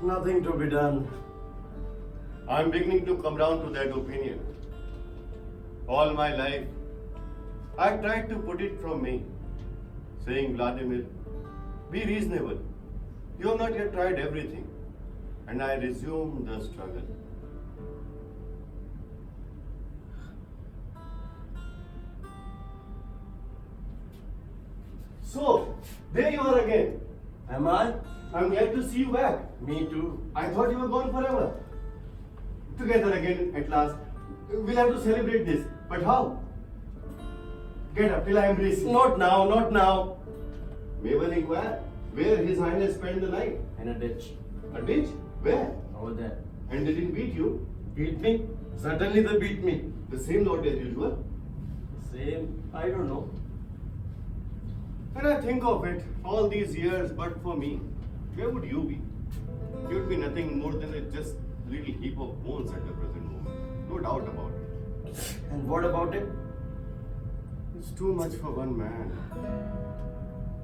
Nothing to be done. I'm beginning to come down to that opinion. All my life, I tried to put it from me, saying, Vladimir, be reasonable. You have not yet tried everything. And I resumed the struggle. So, there you are again. Am I? I'm glad to see you back. Me too. I thought you were gone forever. Together again at last. We'll have to celebrate this. But how? Get up till I embrace you. Not now, not now. May one inquire where His Highness spent the night? In a ditch. A ditch? Where? Over there. And they didn't beat you? Beat me? Certainly they beat me. The same note as usual? Same, I don't know. When I think of it, all these years, but for me, where would you be? You would be nothing more than a just little heap of bones at the present moment. No doubt about it. And what about it? It's too much for one man.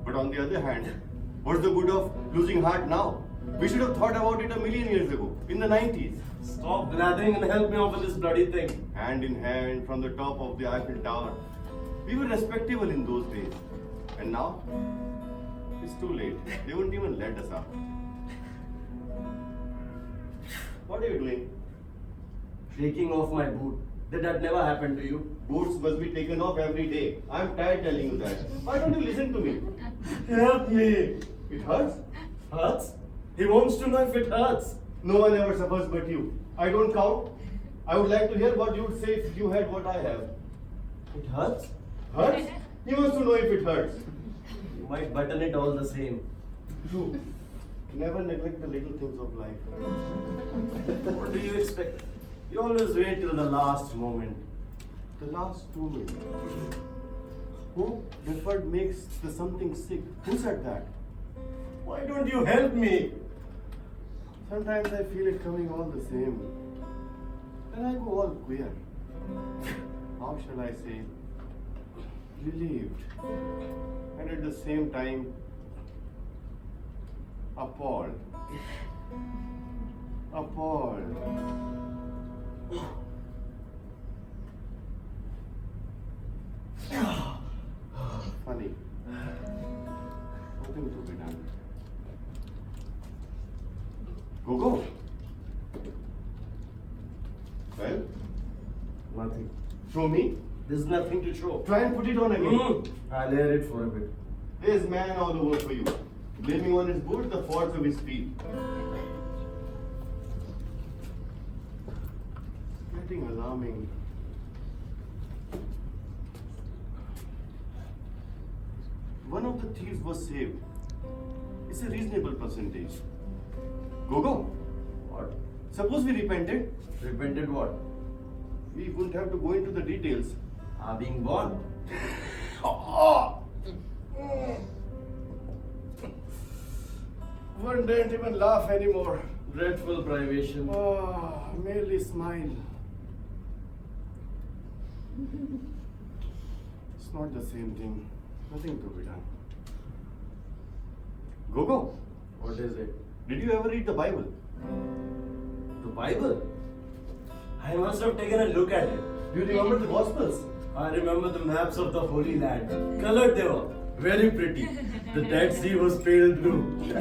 But on the other hand, what's the good of losing heart now? We should have thought about it a million years ago, in the 90s. Stop blathering and help me off with this bloody thing. Hand in hand from the top of the Eiffel Tower. We were respectable in those days. And now, it's too late. They won't even let us out. What are you doing? Taking off my boot. Did that never happen to you? Boots must be taken off every day. I'm tired telling you that. Why don't you listen to me? Help me. It hurts? Hurts? He wants to know if it hurts. No one ever suffers but you. I don't count. I would like to hear what you would say if you had what I have. It hurts? Hurts? He wants to know if it hurts. You might button it all the same. True. Never neglect the little things of life. What do you expect? You always wait till the last moment. The last 2 minutes. Who? Deferred makes the something sick. Who said that? Why don't you help me? Sometimes I feel it coming all the same. Then I go all queer. How shall I say? Relieved. And at the same time, appalled. Appalled. Funny. Nothing to be done. Go. Well, Nothing. show me. There's nothing to show. Try and put it on again. I'll air it for a bit. There's man all over for you. Blaming on his boot the faults of his feet. Getting alarming. One of the thieves was saved. It's a reasonable percentage. Go. What? Suppose we repented. Repented what? We wouldn't have to go into the details. Being born. One didn't even laugh anymore. Dreadful privation. Merely smile. It's not the same thing. Nothing to be done. Go. What is it? Did you ever read the Bible? The Bible? I must have taken a look at it. Do you remember the Gospels? I remember the maps of the Holy Land. Colored they were. Very pretty. The Dead Sea was pale blue.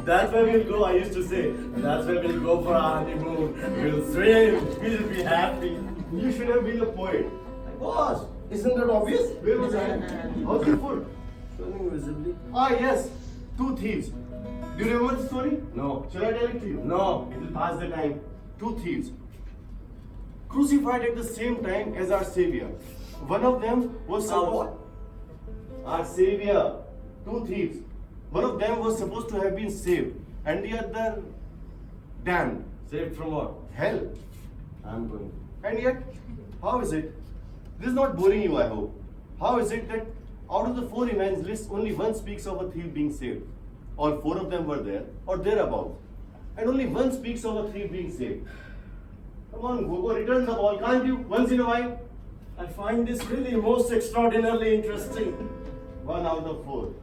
That's where we'll go, I used to say. That's where we'll go for our honeymoon. We'll swim. We'll be happy. You should have been a poet. I was. Isn't that obvious? Where was I? How's your food? Swimming visibly. Yes. 2 thieves. Do you remember the story? No. Shall I tell it to you? No. It will pass the time. 2 thieves. Crucified at the same time as our Savior. One of them was Our what? Our Savior. two thieves. One of them was supposed to have been saved, and the other damned. Saved from what? Hell. I'm going. And yet, how is it? This is not boring you, I hope. How is it that out of the 4 evangelists, only one speaks of a thief being saved? All 4 of them were there, or thereabouts. And only one speaks of a thief being saved. Come on, Gogo, return the ball, can't you? Once in a while. I find this really most extraordinarily interesting. 1 out of 4.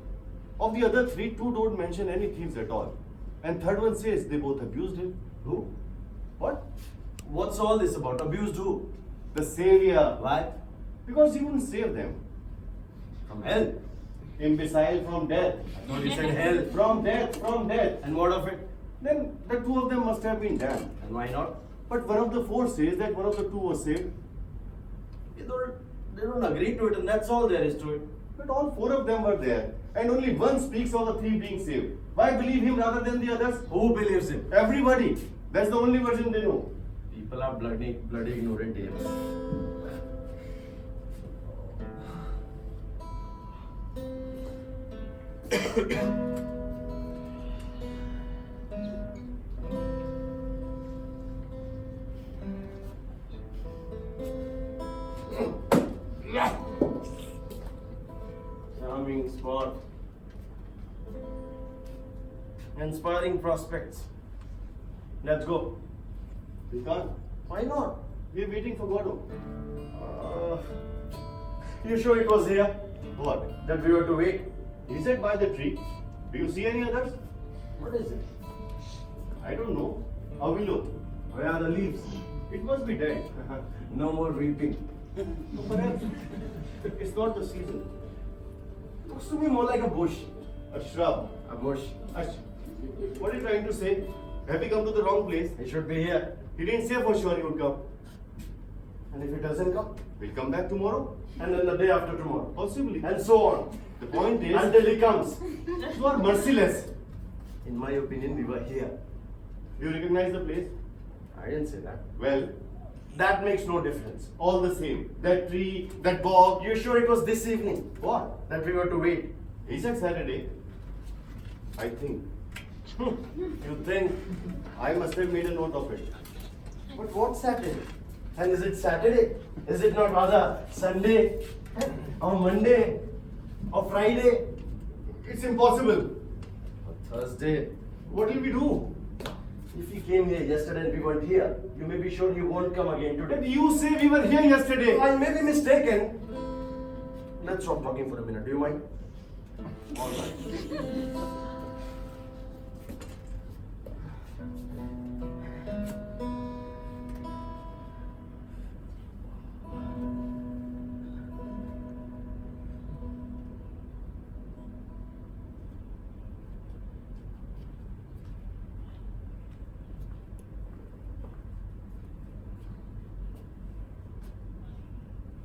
Of the other 3, 2 don't mention any thieves at all. And third one says they both abused him. Who? What? What's all this about? Abused who? The Savior. Why? Because he wouldn't save them. From hell. Imbecile, from death. I thought you said hell. From death, from death. And what of it? Then the 2 of them must have been damned. And why not? But one of the 4 says that one of the 2 was saved. They don't agree to it, and that's all there is to it. But all 4 of them were there. And only one speaks of a thief being saved. Why believe him rather than the others? Who believes him? Everybody. That's the only version they know. People are bloody ignorant apes. Charming spot. Inspiring prospects. Let's go. We can't. Why not? We're waiting for Godot. You sure it was here What? that we were to wait? He said by the tree. Do you see any others? What is it? I don't know. How we look? Where are the leaves? It must be dead. No more weeping. Perhaps it's not the season. Looks to me more like a bush. A shrub. A bush. What are you trying to say? Have we come to the wrong place? It should be here. He didn't say for sure he would come. And if it doesn't come, We'll come back tomorrow? and then the day after tomorrow, Possibly. and so on, The point is, until he comes. you are merciless. In my opinion, we were here. You recognize the place? I didn't say that. Well, That makes no difference. all the same. That tree, that bog. You sure it was this evening What? that we were to wait? He said Saturday. I think. You think? I must have made a note of it. But what Saturday? And is it Saturday? Is it not rather Sunday? Or Monday? Or Friday? It's impossible. Or Thursday? What will we do? If he came here yesterday and we weren't here, you may be sure he won't come again But today. you say we were here yesterday. I may be mistaken. Let's stop talking for a minute. Do you mind? All right.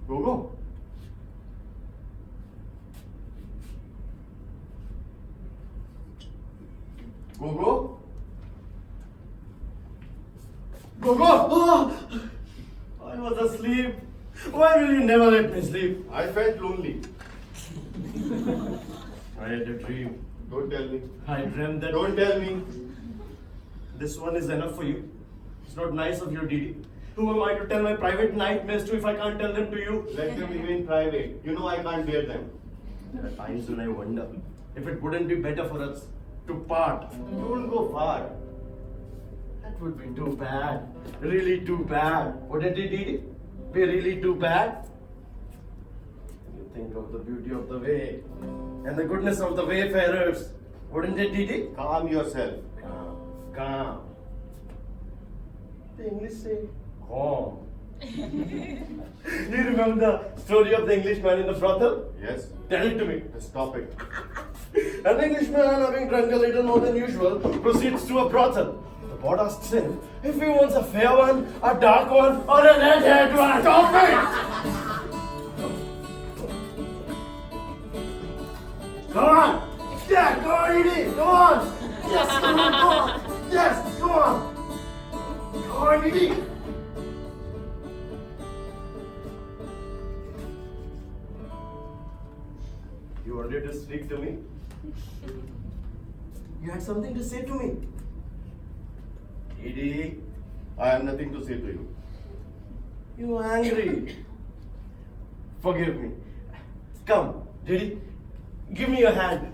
Go. Go. Oh, I was asleep. Why will you never let me sleep? I felt lonely. I had a dream. Don't tell me. I dreamt that. Don't tell me. This one is enough for you. It's not nice of you, Didi. Who am I to tell my private nightmares to if I can't tell them to you? Let them remain private. You know I can't bear them. There are times when I wonder if it wouldn't be better for us to part. Don't go far. That would be too bad. Really too bad. Wouldn't it, Didi? Be really too bad? You think of the beauty of the way and the goodness of the wayfarers. Wouldn't it, Didi? Calm yourself. Calm. The English say calm. Do you remember the story of the Englishman in the brothel? Yes. Tell it to me. Stop it. An Englishman, having drunk a little more than usual, proceeds to a brothel. The board asks him if he wants a fair one, a dark one, or a red-haired one. Stop it! Come on! Yeah, come on, Edie! Come on! Yes, come on, come on! Yes, come on! Come on, Edie! You wanted to speak to me? You had something to say to me. Didi, I have nothing to say to you. you angry. Forgive me. Come, Didi, give me your hand.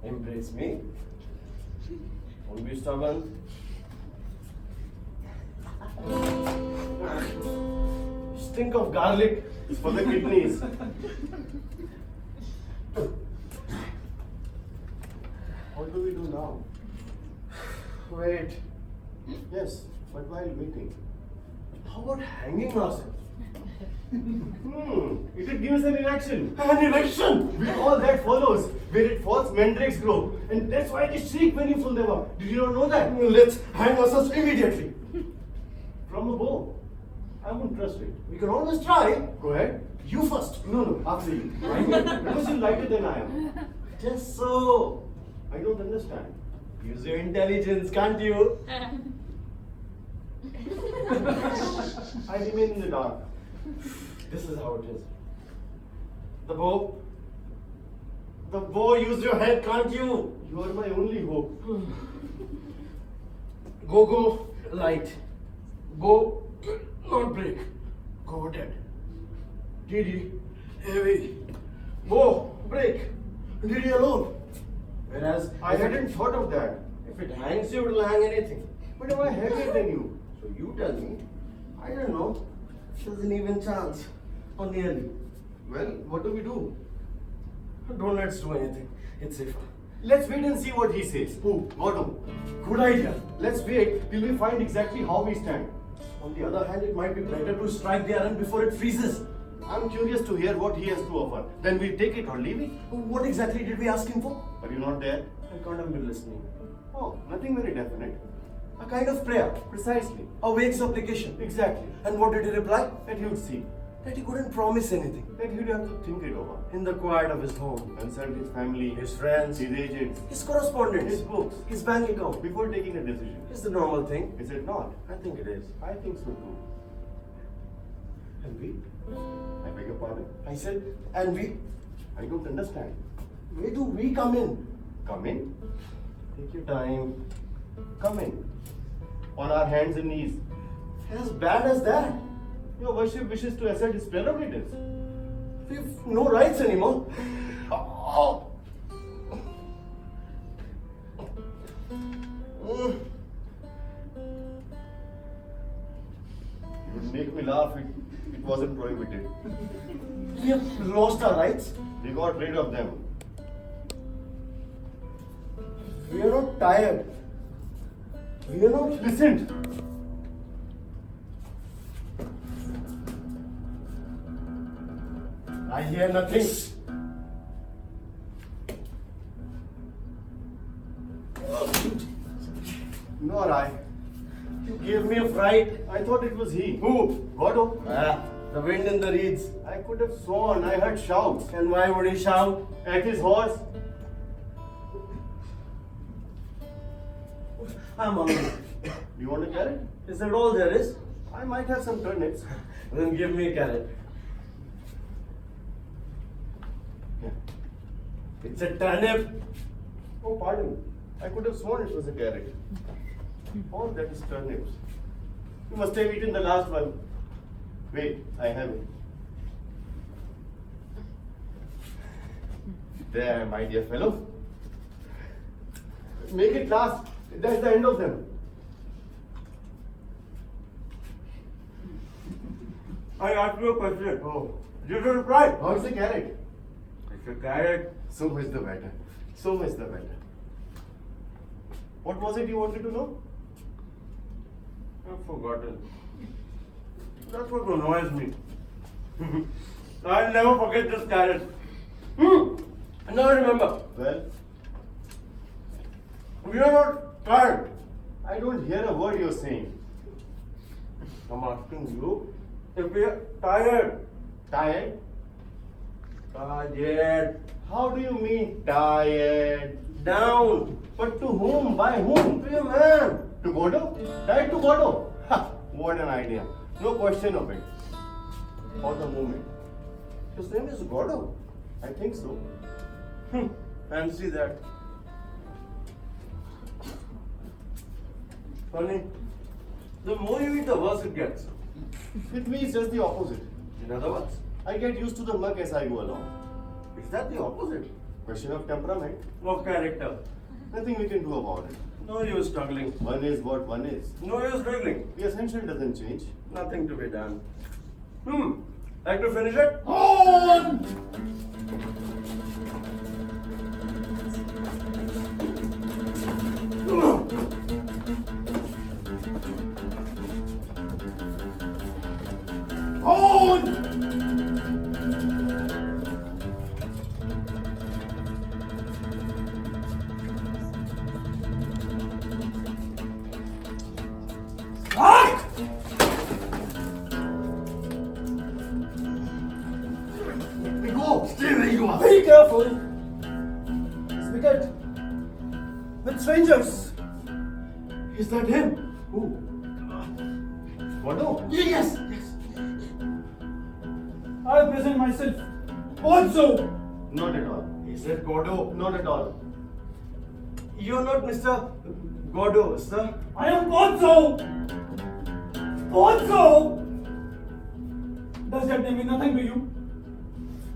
Embrace me. Don't be stubborn. Stink of garlic. It's for the kidneys. What do we do now? Wait. Yes, but while waiting. How about hanging ourselves? It will give us an erection. An erection! With all that follows, where it falls, mandrakes grow. And that's why they shriek when you pull them up. Did you not know that? Let's hang ourselves immediately. From a bow. I won't trust it. We can always try. Go ahead. You first. No, after you. Because you're lighter than I am. Just so. I don't understand. Use your intelligence, can't you? I remain in the dark. This is how it is. The bow. The bow, use your head, can't you? You are my only hope. Go, light. Go, not break. Go dead. Didi, heavy. Go, break. Didi alone. Whereas I hadn't thought of that. if it hangs you, it'll hang anything. But am I heavier than you? So you tell me. I don't know. There's an even chance. Or nearly. Well, what do we do? Don't let's do anything. It's safer. Let's wait and see what he says. Who? Godot. Good idea. Let's wait till we find exactly how we stand. On the other hand, it might be better to strike the iron before it freezes. I'm curious to hear what he has to offer. Then we take it or leave it. What exactly did we ask him for? Are you not there? I can't have been listening. Oh, nothing very definite. A kind of prayer. Precisely. A vague supplication. Exactly. And what did he reply? That he would see. That he couldn't promise anything. That he'd have to think it over. In the quiet of his home. Consult his family, His friends. his agents, His correspondence. his books, His bank account. before taking a decision. It's the normal thing. Is it not? I think it is. I think so too. And we? I beg your pardon? I said, and we? I don't understand. Where do we come in? Come in. Take your time. Come in. On our hands and knees. As bad as that. Your worship wishes to assert his prerogatives. We've no rights anymore. Oh. You would make me laugh if it wasn't prohibited. We have lost our rights. We got rid of them. We are not tired. We are not. Listen! I hear nothing. Nor I. You gave me a fright. I thought it was he. Who? Godot. The wind in the reeds. I could have sworn I heard shouts. And why would he shout? At his horse. I'm hungry. You want a carrot? Is that all there is? I might have some turnips. Then give me a carrot. Yeah. It's a turnip. Oh, pardon. I could have sworn it was a carrot. Oh, that is turnips. You must have eaten the last one. Wait, I have it. There, my dear fellow. Make it last. That's the end of them. I asked you a question. Oh, You didn't reply. how is the carrot? It's a carrot. So much the better. So much the better. What was it you wanted to know? I've forgotten. That's what annoys me. I'll never forget this carrot. Now I remember. Well, We are not tired. I don't hear a word you're saying. I'm asking you if we are tired. Tired? Tired. How do you mean tired? Down. But to whom? By whom? Be a man. To Godot? Tied to Godot? Ha! What an idea. No question of it. For the moment. His name is Godot. I think so. Fancy that. Funny. The more you eat, the worse it gets. With me, it's just the opposite. In other words, I get used to the mug as I go along. is that the opposite Question of temperament. of character? Nothing we can do about it. No use struggling. One is what one is. No use struggling. The essential doesn't change. Nothing to be done. Like to finish it? On! On! Fuck! We go! Stay where you are! Be careful! It's wicked. With strangers. Is that him? Who? Godot? Yes! I present myself. Also! Not at all. He said Godot. Not at all. You're not Mr. Godot, sir. I am also! Also! Does that mean nothing to you?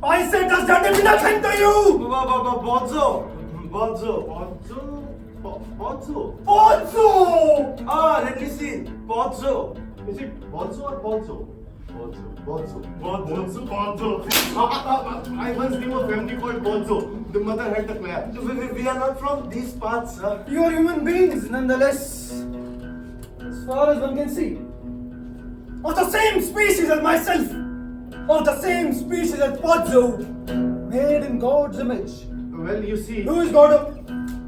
I said, does that mean nothing to you? Bonzo. Bonzo. Bonzo? Also! Let me see. Bonzo. Is it Bonzo or Bonzo? Bonzo. I once knew a family called Bonzo. The mother had the clap. We are not from these parts, sir. You are human beings, nonetheless. As far as one can see. Of the same species as myself. Of the same species as Pozzo. Made in God's image. Well, you see. Who is Godot?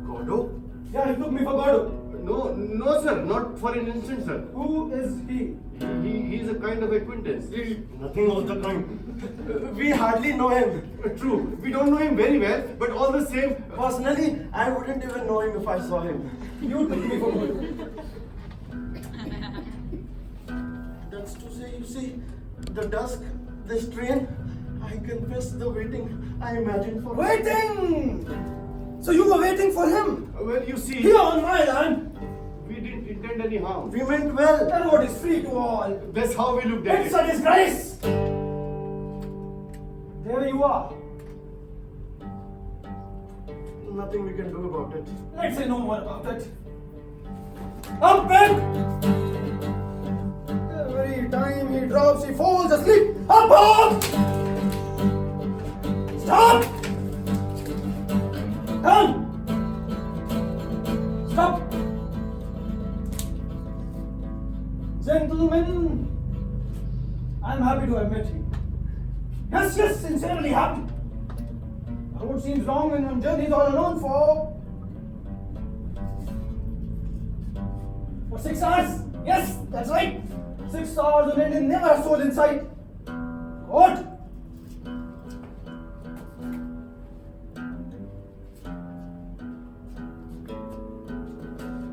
Godot? Yeah, he took me for Godot. No, sir. Not for an instant, sir. Who is he? He's a kind of acquaintance. Nothing of the kind. We hardly know him. True. We don't know him very well, but all the same. Personally, I wouldn't even know him if I saw him. You took me for Godot. That's to say, you see, the dusk, this train, I confess the waiting I imagined for. Waiting! So you were waiting for him? Well, you see. Here on my land? We didn't intend any harm. We meant well. And what is free to all? That's how we looked at It's it. a disgrace! There you are. Nothing we can do about it. Let's say no more about it. Up, Ben! Every time he drops, he falls asleep. Up, up! Stop! Down! Stop! Gentlemen, I'm happy to have met you. Yes, sincerely happy. The road seems long when one journeys all alone for 6 hours. Yes, that's right. 6 hours on end and never a soul in sight. What?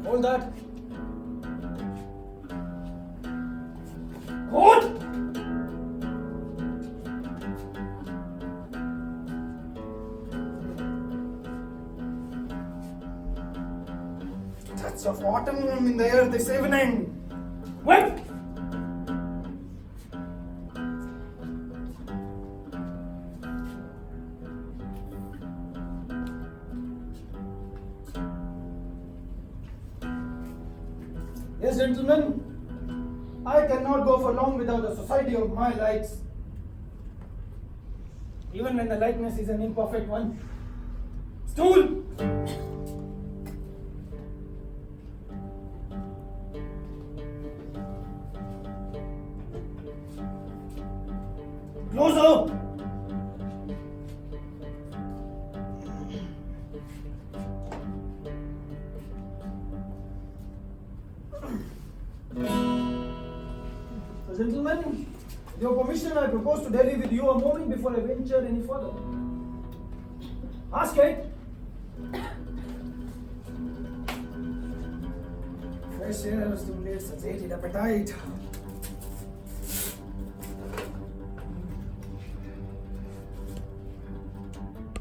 Hold that. What? Touch of autumn in the air this evening. Wait! Yes, gentlemen, I cannot go for long without the society of my lights. Even when the likeness is an imperfect one. Stool! Closer! Gentlemen, with your permission, I propose to dally with you a moment before I venture any further. Ask it. Fresh air stimulates satiated appetite.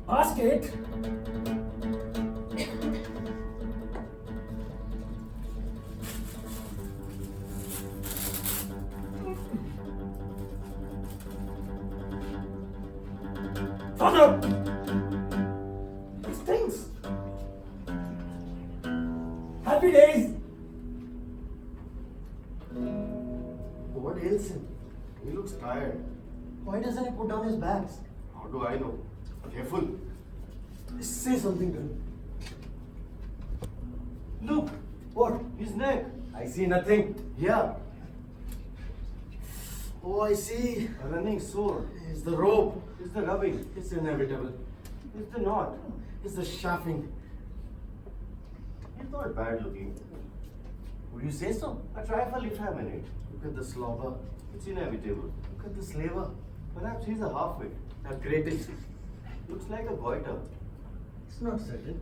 Basket? Father! It stinks! Happy days! What ails him? He looks tired. Why doesn't he put down his bags? How do I know? Careful. Say something to him. Look! What? His neck. I see nothing. Yeah. Oh, I see. A running sore. It's the rope. It's the rubbing. It's inevitable. It's the knot. It's the chafing. He's not bad looking. Would you say so? A trifle effeminate. Look at the slobber. It's inevitable. Look at the slaver. Perhaps he's a halfway. That greatest. Looks like a goiter. It's not certain.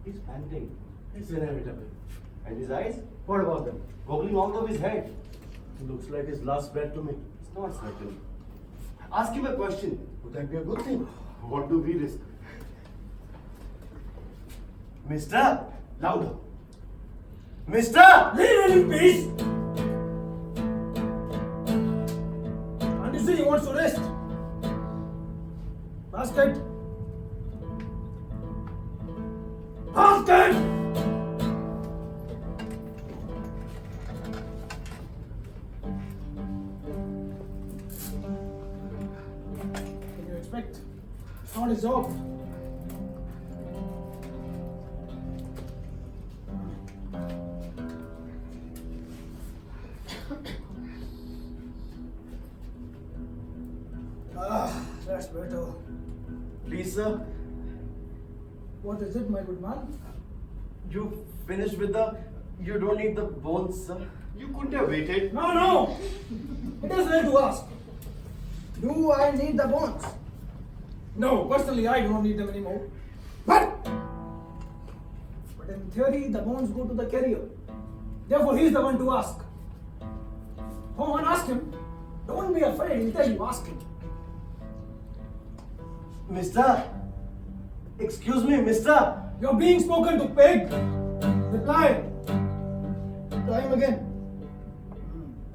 He's panting. It's inevitable. And his eyes? What about them? Goggling out of his head. Looks like his last breath to me. It's not certain. Ask him a question. Would that be a good thing? What do we risk? Mister! Louder! Mister! Leave him in peace! And you see, he wants to rest. Basket! Basket! What do you expect? It's not his job. That's better. Please, sir. What is it, my good man? You finished with the... You don't need the bones, sir. You couldn't have waited. No! It is late to ask. Do I need the bones? No, personally, I do not need them anymore. But in theory, the bones go to the carrier. Therefore, he is the one to ask. Go on, ask him. Don't be afraid. He'll tell you. Ask him. Mister! Excuse me, mister! You're being spoken to, pig. Reply. Try him again.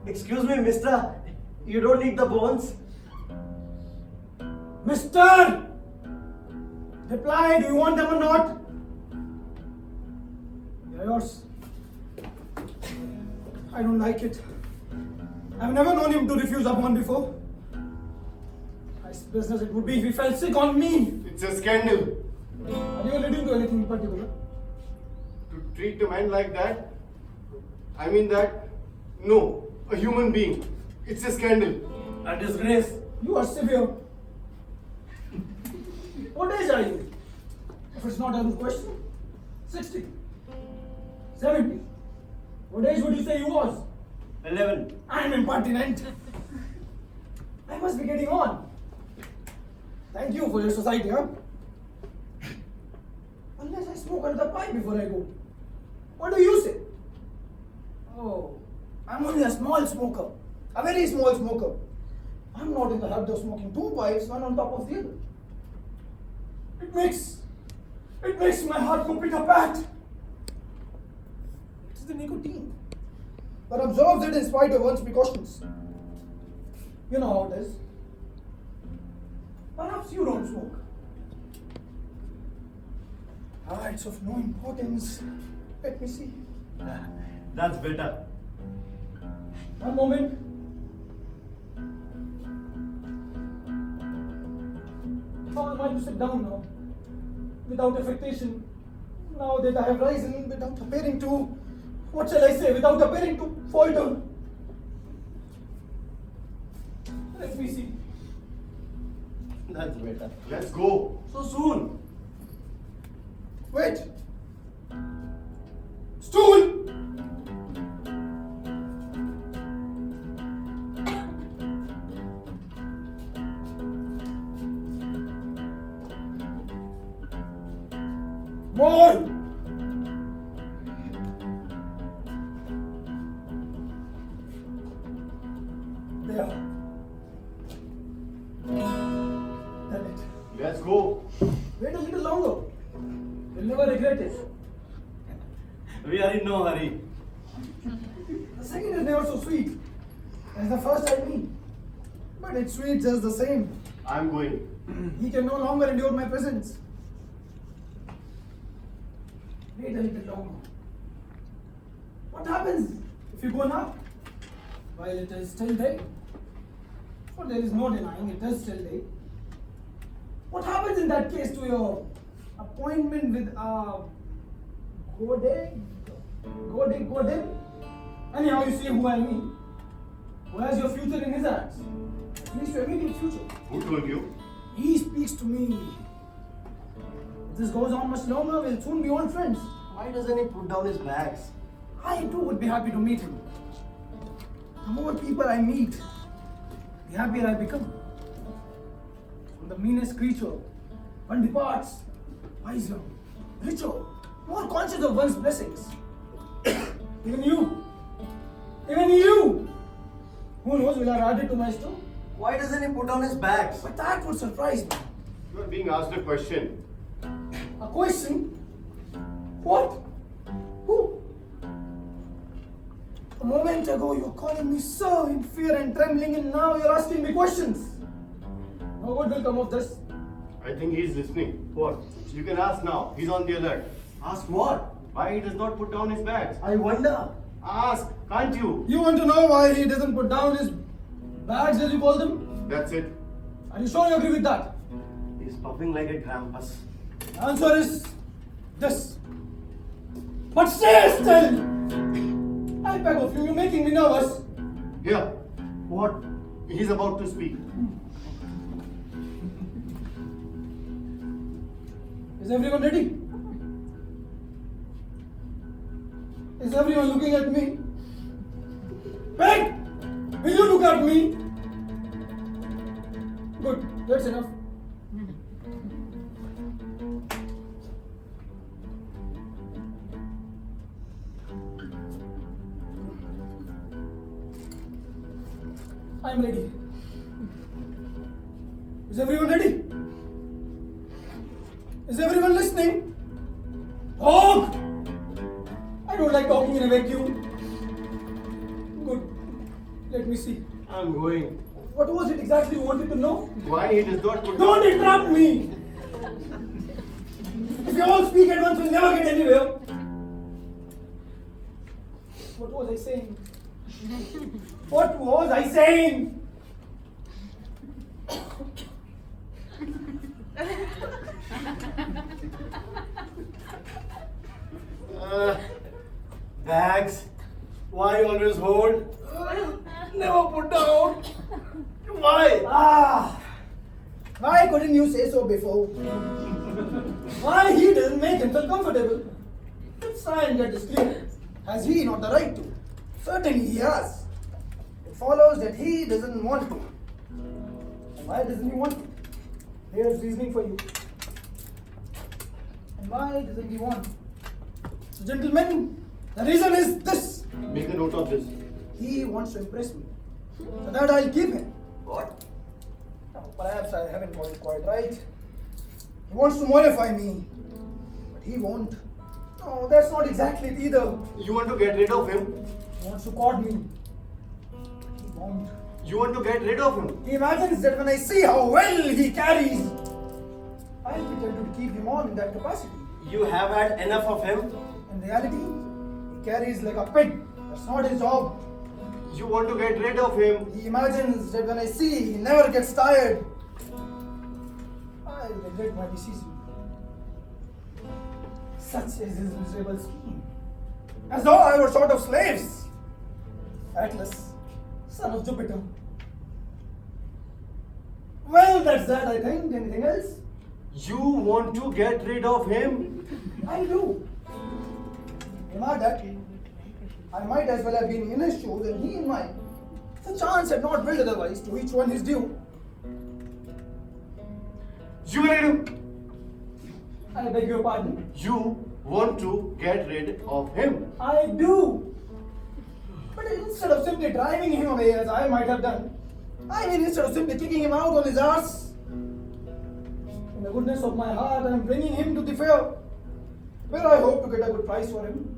Excuse me, mister! You don't need the bones? Mister! Reply. Do you want them or not? They're yours. I don't like it. I've never known him to refuse a bone before. Nice business it would be if he fell sick on me. It's a scandal. Are you alluding to anything in particular? To treat a man like that? I mean that, no, a human being. It's a scandal. A disgrace. You are severe. What age are you? If it's not out of question. 60. 70. What age would you say you was? 11. I'm impertinent. I must be getting on. Thank you for your society, huh? Unless I smoke another pipe before I go. What do you say? Oh, I'm only a small smoker. A very small smoker. I'm not in the habit of smoking two pipes, one on top of the other. It makes my heart go pit-a-pat. It's the nicotine. But absorbs it in spite of one's precautions. You know how it is. Perhaps you don't smoke. It's of no importance. Let me see. That's better. One moment. How am I to sit down now? Without affectation. Now that I have risen without appearing to, what shall I say, without appearing to falter. Let me see. That's better. Let's go. So soon. Wait. Stool! More! There. Done it. Let's go. Wait a little longer. You'll never regret it. We are in no hurry. The second is never so sweet as the first I mean. But it's sweet just the same. I'm going. He can no longer endure my presence. Wait a little longer. What happens if you go now? While it is still day. For there is no denying it is still day. What happens in that case to your appointment with godot? Anyhow, you see who I mean. Who has your future in his hands? At least your immediate future. Who told you? He speaks to me. If this goes on much longer, we'll soon be old friends. Why doesn't he put down his bags? I too would be happy to meet him. The more people I meet, the happier I become. From the meanest creature, one departs wiser, richer, more conscious of one's blessings. Even you, who knows, will I add it to my store? Why doesn't he put down his bags? But that would surprise me. You are being asked a question. A question? What? Who? A moment ago you were calling me sir in fear and trembling, and now you're asking me questions. Now what will come of this? I think he's listening. What? You can ask now. He's on the alert. Ask what? Why he does not put down his bags? I wonder. Ask, can't you? You want to know why he doesn't put down his bags, as you call them? That's it. Are you sure you agree with that? He's puffing like a grampus. The answer is this. But stay still! I beg of you, you're making me nervous. Here, What? he's about to speak. Is everyone ready? Is everyone looking at me? Peg! Will you look at me? Good, that's enough. I'm ready. Is everyone ready? Is everyone listening? Talk! I don't like talking in a vacuum. Good. Let me see. I'm going. What was it exactly you wanted to know? Why he does not put Don't interrupt me! If you all speak at once, we'll never get anywhere. What was I saying? What was I saying? Bags? Why always hold? Never put down. Why? Why couldn't you say so before? Why he doesn't make himself comfortable? It's sign that is clear. Has he not the right to? Certainly he has. It follows that he doesn't want to. And why doesn't he want to? Here's reasoning for you. And why doesn't he want? So gentlemen, the reason is this. Make a note of this. He wants to impress me. So that I'll keep him. What? Now, perhaps I haven't got it quite right. He wants to modify me. But he won't. No, that's not exactly it either. You want to get rid of him? He wants to court me. He won't. You want to get rid of him? He imagines that when I see how well he carries, I'll be tempted to keep him on in that capacity. You have had enough of him? In reality, he carries like a pig. That's not his job. You want to get rid of him? He imagines that when I see he never gets tired, I'll regret my decision. Such is his miserable scheme. As though I were sort of slaves. Atlas, son of Jupiter. Well, that's that, I think. Anything else? You want to get rid of him? I do. Remark that. I might as well have been in his shoes and he in mine. The chance had not willed otherwise, to each one his due. You will do. I beg your pardon. You want to get rid of him? I do. But instead of simply driving him away as I might have done, I mean instead of simply kicking him out on his arse, In the goodness of my heart, I am bringing him to the fair, where I hope to get a good price for him.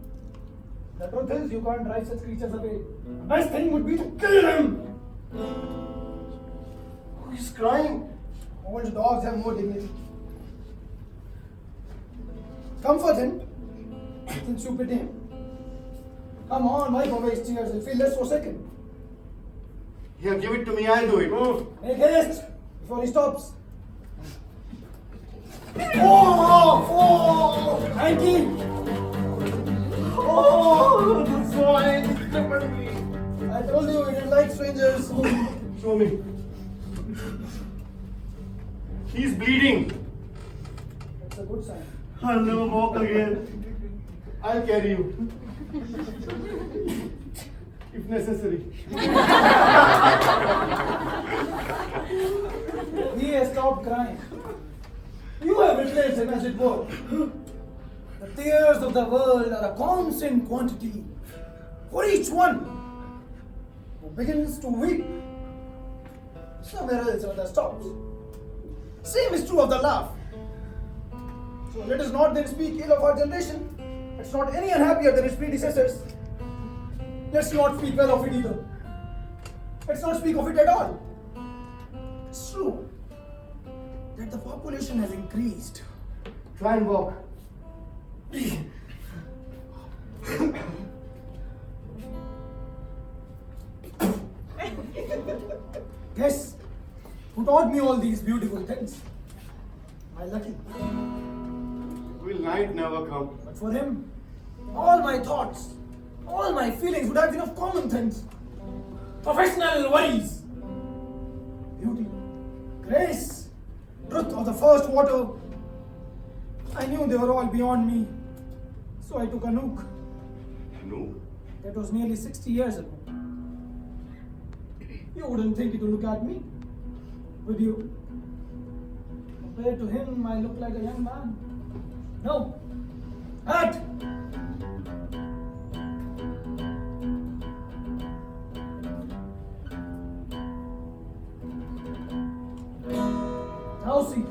The truth is, you can't drive such creatures away. The best thing would be to kill him. He's crying. Old dogs have more dignity. Comfort him, since you pity him. Come on, wipe away his tears and feel less forsaken. Here, give it to me, I'll do it. Make haste before he stops. Oh, Hanky! Oh, the swine! Remember me. I told you he didn't like strangers. Show me. He's bleeding. That's a good sign. I'll never walk again. I'll carry you. If necessary. He has stopped crying. You have replaced him, as it were. The tears of the world are a constant quantity for each one who begins to weep. Somewhere else another stops. Same is true of the laugh. So let us not then speak ill of our generation. It's not any unhappier than its predecessors. Let's not speak well of it either. Let's not speak of it at all. It's true that the population has increased. Try and walk. Yes, who taught me all these beautiful things? My lucky. Will night never come? But for him, all my thoughts, all my feelings would have been of common things. Professional worries. Beauty, grace, truth of the first water. I knew they were all beyond me. So I took a nuke. No. That was nearly 60 years ago. You wouldn't think it to look at me, would you? Compared to him, I look like a young man. No. Hat! Now see.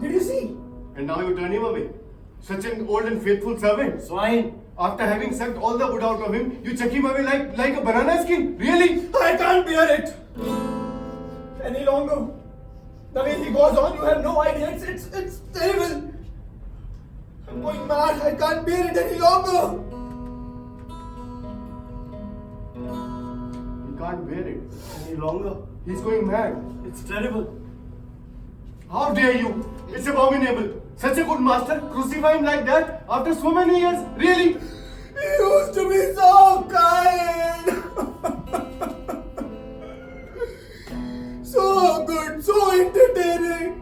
Did you see? And now you turn him away. Such an old and faithful servant. Swine! After having sucked all the wood out of him, you chuck him away like a banana skin? Really? I can't bear it any longer. The way he goes on, you have no idea. It's terrible. I'm going mad. I can't bear it any longer. He can't bear it. Any longer? He's going mad. It's terrible. How dare you? It's abominable. Such a good master, crucify him like that after so many years? Really? He used to be so kind. So good, so entertaining.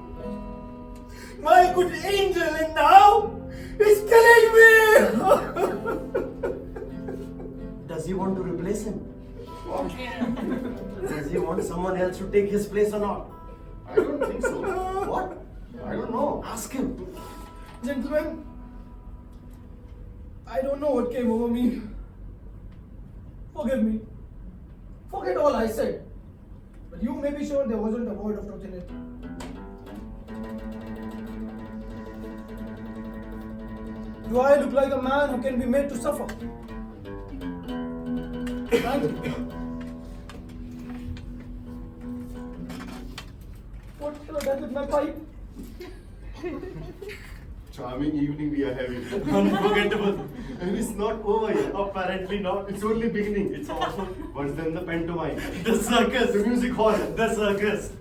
My good angel, and now he's killing me. Does he want to replace him? Does he want someone else to take his place or not? I don't think so. What? I don't know. Ask him. Gentlemen, I don't know what came over me. Forgive me. Forget all I said. But you may be sure there wasn't a word of truth in it. Do I look like a man who can be made to suffer? Thank you. What shall I do with my pipe? Charming evening we are having. Unforgettable. And it's not over yet. Apparently not. It's only beginning. It's awful. Worse than the pantomime. The circus. The music hall. The circus.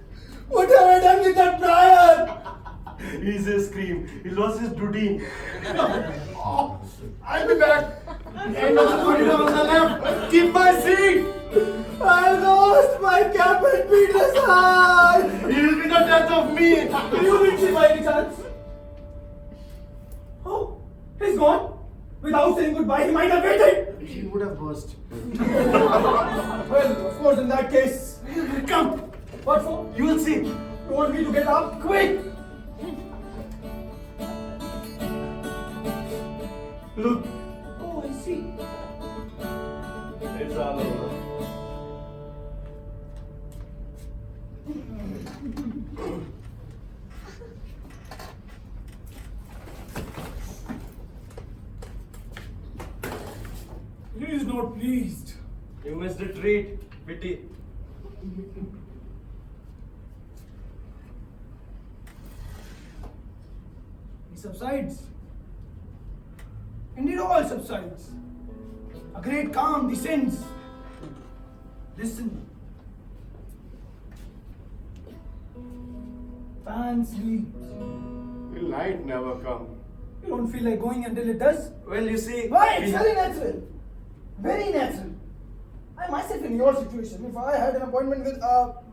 What have I done with that briar? He's a scream. He lost his routine. Oh, I'll be back. End of the corridor on the left. Keep my seat. I lost my cap and Peter's heart. He will be the death of me. You didn't see by any chance? Oh, he's gone. Without saying goodbye, he might have waited. He would have burst. Well, of course, in that case. Come. What for? You will see. You want me to get up? Quick! Look. Oh, I see. It's all over. He is not pleased. You missed a treat. Pity. He subsides. Indeed, all subsides. A great calm descends. Listen. Fan sleeps. Will night never come? You don't feel like going until it does? Well, you see. Why? we It's have- very natural. Very natural. I myself in your situation, if I had an appointment with godot,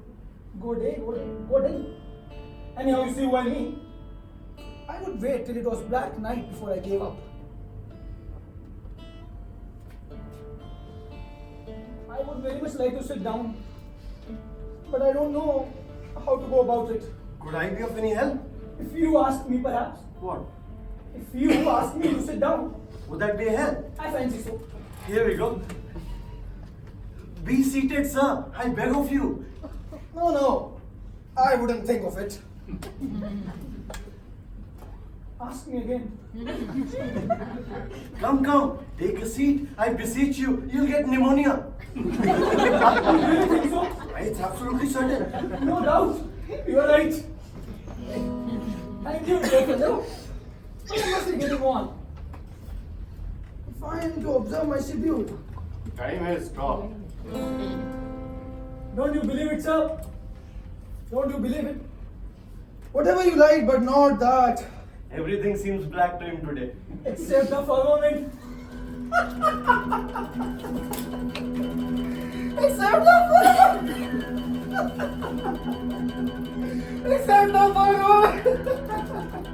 anyhow, you see who I mean, I would wait till it was black night before I gave up. I would very much like to sit down, but I don't know how to go about it. Could I be of any help? If you ask me, perhaps. What? If you ask me to sit down, Would that be a help? I fancy so. Here we go. Be seated, sir. I beg of you. No, I wouldn't think of it. Ask me again. Come. Take a seat. I beseech you. You'll get pneumonia. You really think so? It's absolutely certain. No doubt. You are right. Thank you, dear fellow. But you must be getting on. If I am to observe my schedule, Time has stopped. don't you believe it, sir? Don't you believe it? Whatever you like, but not that. Everything seems black to him today. Except the firmament. Except the firmament. Except the firmament.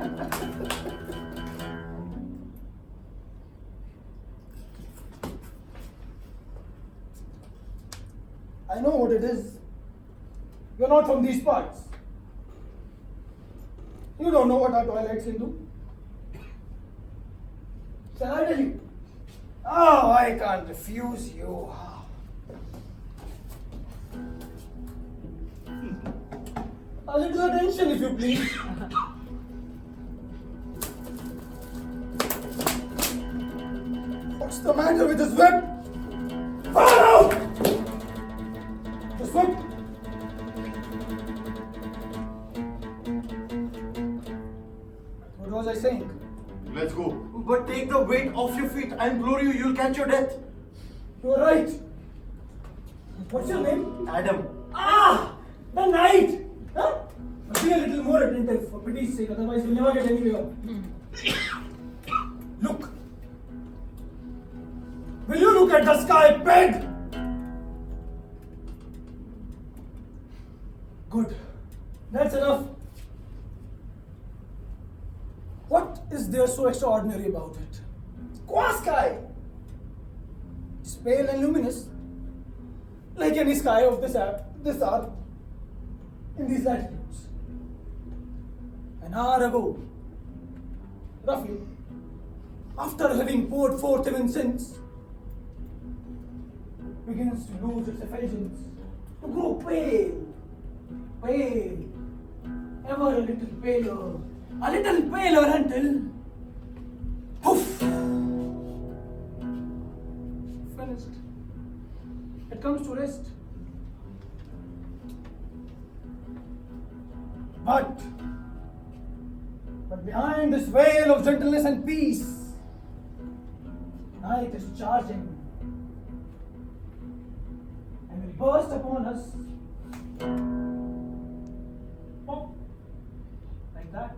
I know what it is. You're not from these parts. You don't know what our toilets into. Shall I tell you? Oh, I can't refuse you. A little attention, if you please. What's the matter with this whip? Follow! This whip. What was I saying? Let's go. But take the weight off your feet. I implore you. You'll catch your death. You're right. What's your name? Adam. Ah! The night! Huh? But be a little more attentive, for pity's sake, otherwise we'll never get anywhere. Look! Will you look at the sky, pig? Good. That's enough. What is there so extraordinary about it? Qua sky! It's pale and luminous, like any sky of this earth, in these latitudes. An hour ago, roughly, after having poured forth heaven since, begins to lose its effulgence, to grow pale, ever a little paler until, poof, finished. It comes to rest. But behind this veil of gentleness and peace, night is charging and will burst upon us. Pop, like that.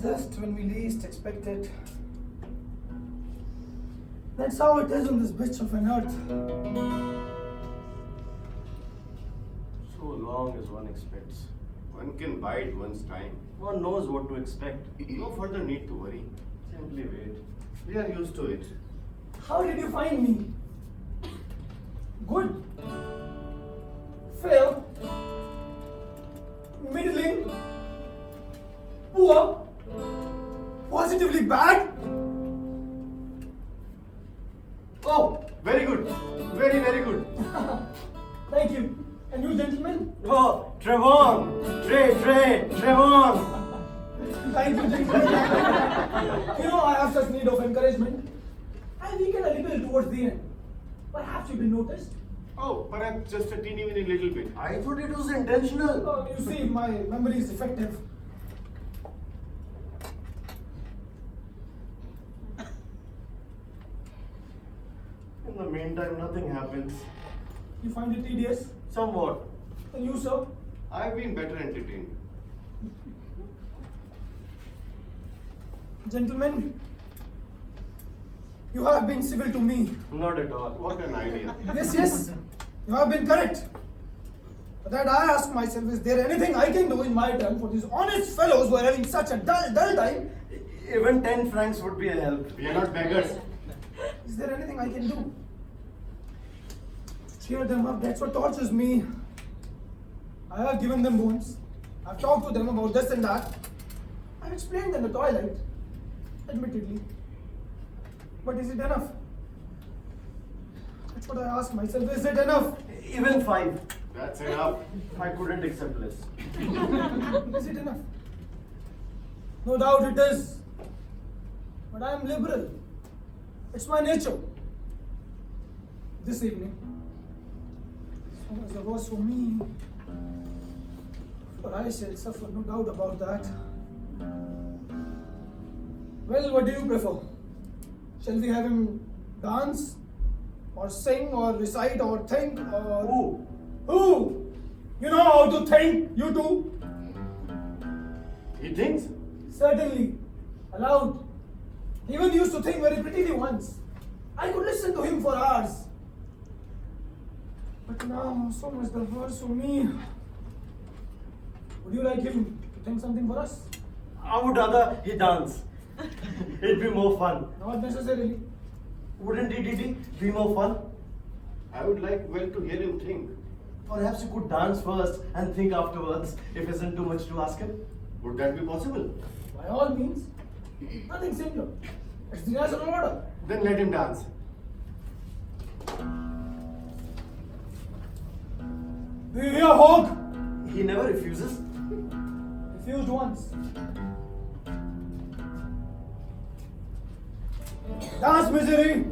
Just when we least expect it. That's how it is on this bitch of an earth. So long as one expects. One can bide one's time. One knows what to expect. No further need to worry. Simply wait. We are used to it. How did you find me? Good? Fair? Middling? Poor? Positively bad? Oh, very good. Very, very good. Thank you. And you gentlemen? Oh, Trevon! Trevon! Thank you, Jingle. I have such need of encouragement. I weakened a little towards the end. Perhaps you've been noticed. Oh, perhaps just a teeny weeny little bit. I thought it was intentional. Oh, you see, my memory is defective. In the meantime, nothing happens. You find it tedious? Somewhat. And you, sir? I've been better entertained. Gentlemen, you have been civil to me. Not at all. What an idea. Yes, you have been correct. But that I ask myself, is there anything I can do in my turn for these honest fellows who are having such a dull time? Even 10 francs would be a help. We are not beggars. Is there anything I can do? To cheer them up, that's what tortures me. I have given them boons. I've talked to them about this and that. I've explained them the toilet, admittedly. But is it enough? That's what I ask myself, is it enough? Even 5. That's enough. I couldn't accept less. Is it enough? No doubt it is. But I am liberal. It's my nature. This evening, so much the worse for me. For I shall suffer, no doubt about that. Well, what do you prefer? Shall we have him dance? Or sing? Or recite? Or think? Or... Who? Who? You know how to think, you two? He thinks? Certainly. Aloud. He even used to think very prettily once. I could listen to him for hours. But now, so much the worse for me. Would you like him to think something for us? I would rather he dance. It'd be more fun. Not necessarily. Wouldn't it, Didi, be more fun? I would like well to hear him think. Perhaps you could dance first and think afterwards, if isn't too much to ask him. Would that be possible? By all means. Nothing simpler. It's the natural order. Then let him dance. Do you hear, Hawk? He never refuses. Refused once. Dance, misery!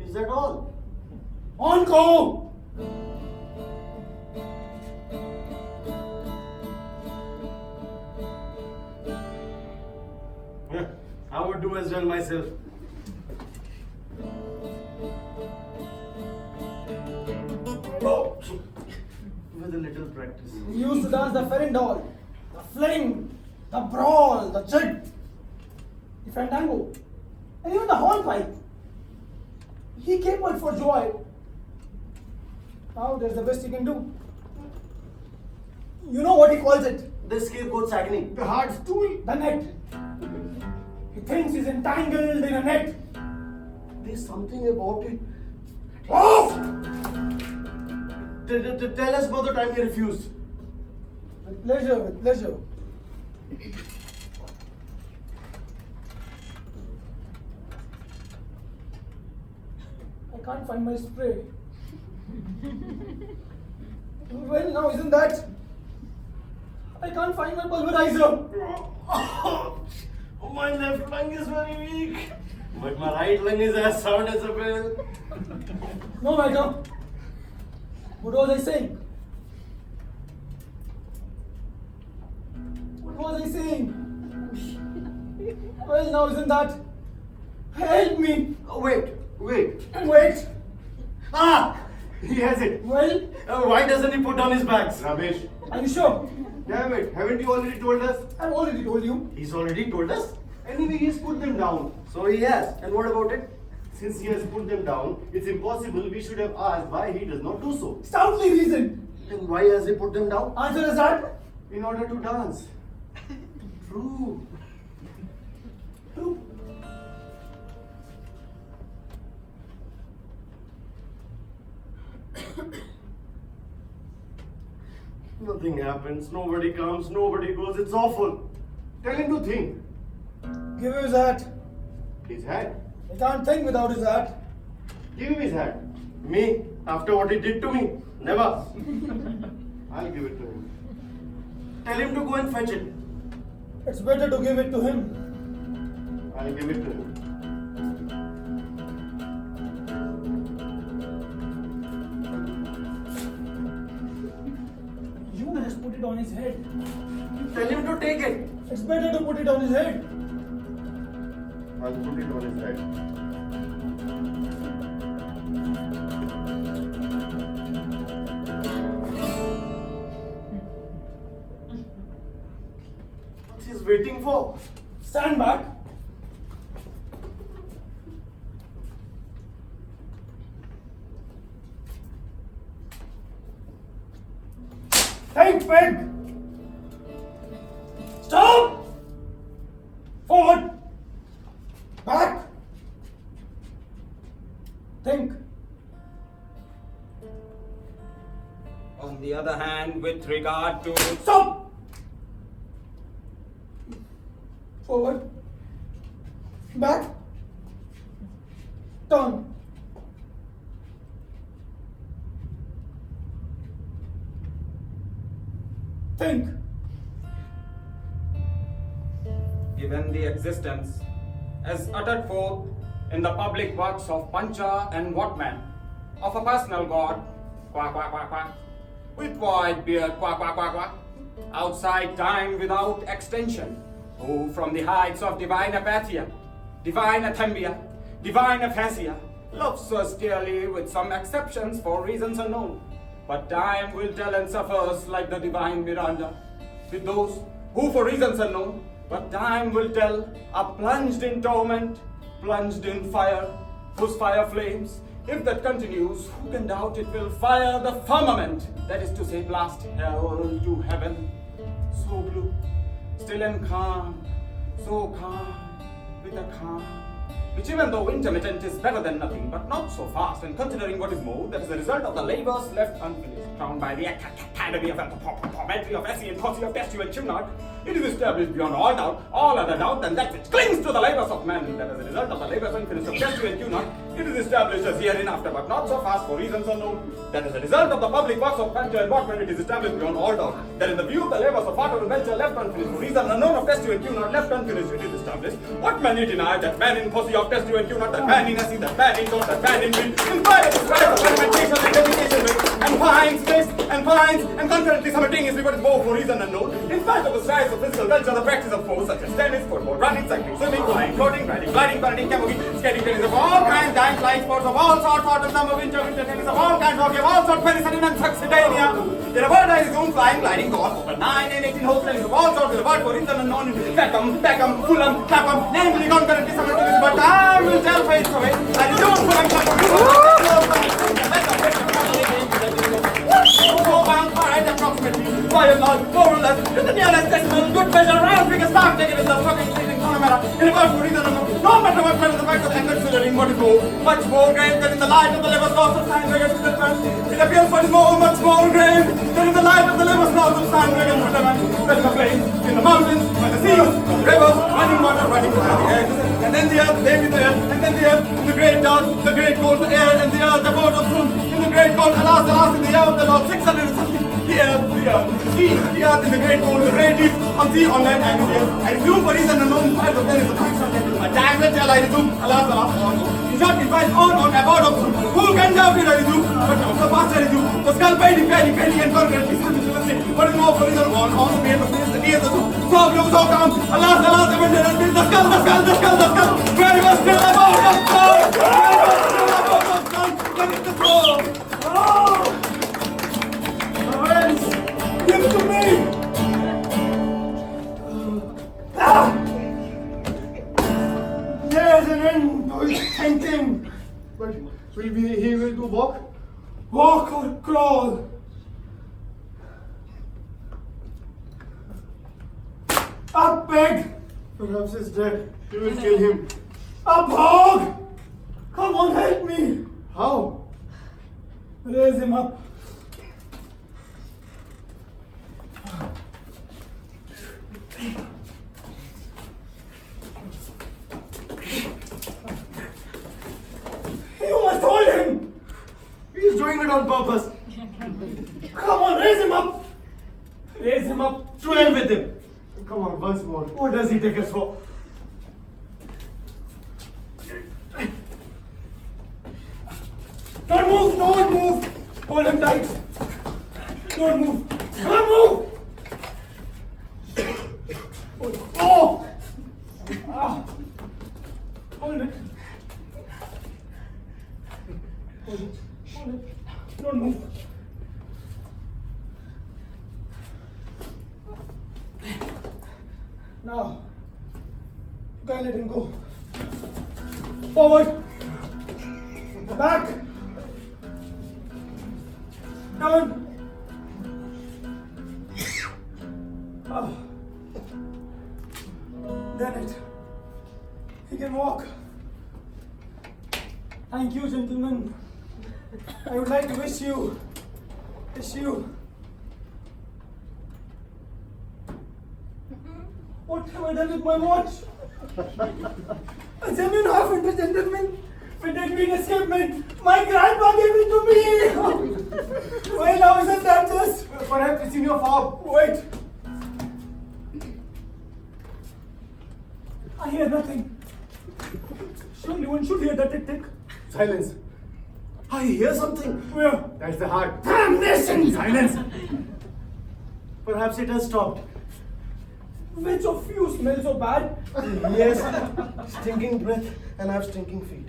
Is that all? Encore! I would do as well myself. With a little practice. We used to dance the farandole, the fling, the brawl, the jig, the fandango, and even the hornpipe. He capered for joy. Now that's the best he can do. You know what he calls it? The scapegoat's agony. The hard stool. The net. He thinks he's entangled in a net. There's something about it. Off! Tell us about the time he refused. With pleasure, with pleasure. I can't find my spray. Well, now isn't that? I can't find my pulverizer. Oh, my left lung is very weak. But my right lung is as sound as a bell. No matter. What was I saying? What was I saying? Well, now isn't that? Help me! Oh, wait. Wait! Ah! He has it. Well, Why doesn't he put down his bags? Ramesh. are you sure? Damn it. Haven't you already told us? I've already told you. He's already told us. Anyway, he's put them down. So he has. And what about it? Since he has put them down, it's impossible we should have asked why he does not do so. Stoutly reasoned. Then why has he put them down? Answer is that? In order to dance. True. True. Nothing happens. Nobody comes. Nobody goes. It's awful. Tell him to think. Give his hat. His His hat. He can't think without his hat. Give him his hat. Me? After what he did to me? Never. I'll give it to him. Tell him to go and fetch it. It's better to give it to him. I'll give it to him. You must put it on his head. Tell him to take it. It's better to put it on his head. I'll put it on his head. What he's waiting for? Stand back. Think, pig! Stop! Forward! Back! Think. On the other hand, with regard to... Stop! Forward. Back. Turn. Think. Given the existence, as uttered forth in the public works of Pancha and Watman, of a personal god, quack, quack, quack, quack, with white beard, quack, quack, quack, quack, outside time without extension, who from the heights of divine apathia, divine athembia, divine aphasia, loves us dearly with some exceptions for reasons unknown. But time will tell and suffers like the divine Miranda, with those who for reasons unknown, but time will tell, are plunged in torment, plunged in fire, whose fire flames, if that continues, who can doubt it will fire the firmament, that is to say, blast hell to heaven, so blue, still and calm, so calm, with a calm, which even though intermittent is better than nothing, but not so fast, and considering what is more, that is the result of the labors left unfinished, crowned by the Academy of Anthropometry, of Essay and Posse, of Testu and Cunard, it is established beyond all doubt, all other doubt, than that which clings to the labors of man, that as a result of the labors unfinished of Testu and Cunard, it is established as hereinafter, but not so fast for reasons unknown, that as a result of the public works of Pancha and Watman, it is established beyond all doubt, that in the view of the labors of Otto and Belcher left unfinished, for reason unknown of Testu and Cunard left unfinished, it is established, what man he denied, that man in Posse of Testu and Cunard, that man in Essay, that man in Thought, that man in Will, in spite of the strife of experimentation and dedication with, and finds space, and concurrently simultaneously what is more for reason unknown, in spite of the strides of physical culture, the practice of force, such as tennis, football, running, cycling, swimming, flying, floating, riding, gliding, parading, camogie, skating, tennis of all kinds, dying, flying, sports of all sorts, autumn, summer, winter, tennis of all kinds, hockey of all sorts, penicillin and succedaneia. In a bird eye zone, flying, gliding, golf, over 9 and 18 holes, tennis of all sorts, with a word for reason unknown, Peckham, Fulham, Clapham, namely concurrently simultaneously, but time will tell face away, and you don't Fulham, approximately, by and large, more or less, to the nearest decimal, good measure, round figure, start taken in the fucking thing, in a word for reason unknown, no matter what matter the fact of considering what is more, much more grave than in the light of the liver source of sand-dragon Switzerland. It appears what is more, much more grave than in the light of the liver source of sand-dragon Switzerland. Where in the plains, in the mountains, by the seas, the rivers, running water, running by the air, and then the earth, they with the earth, and then the earth, in the great dark, the great cold, the air, and the earth, the boat of truth, in the great cold, alas, in the earth, the Lord, 600 and something. The earth, the sea, the earth in the great cold, the great deep, on sea, on land, and in the earth. I resume for reason unknown, part of there is a function, a time will tell, I resume, alas, in short, it finds on, about of truth. Who can doubt it, I resume, but of the past, I resume, the skull fighting, and concurrently, what is more for reason on the face, the tears, the truth, so blue, so calm, alas, the skull, where it was still about of skull, what is the soul? Oh! Give it to me! There's an end to his thinking. But he will do walk? Walk or crawl? Up, Peg! Perhaps he's dead. We will kill him. Up, Hog! Come on, help me! How? Raise him up. doing it on purpose. Come on, raise him up! Raise him up! To hell with him. Come on, once more. What does he take us for? Don't move! Don't move! Hold him tight! Don't move! Don't move! Oh! Ah. Hold it. Hold it. Hold it. Don't move. Now, you can't let him go. Forward. Back. Down. Oh. Then it. He can walk. Thank you, gentlemen. I would like to wish you. What have I done with my watch? A genuine half-winter gentleman with deadbeat escapement. My grandpa gave it to me. Well, now isn't that just? Perhaps it's in your fob. Wait. I hear nothing. Surely one should hear that tick-tick. Silence. I hear something. Where? That's the heart. Damnation! Silence. Perhaps it has stopped. Which of you smells so bad? Yes. Stinking breath and I have stinking feet.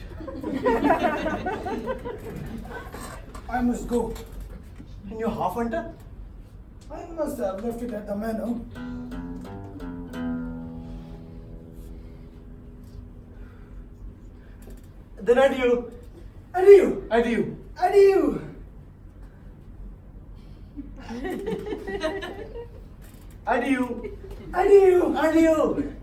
I must go. In your half-hunter? I must have left it at the manor. Then adieu. Adieu! Adieu. Adieu! Adieu. Adieu! Adieu.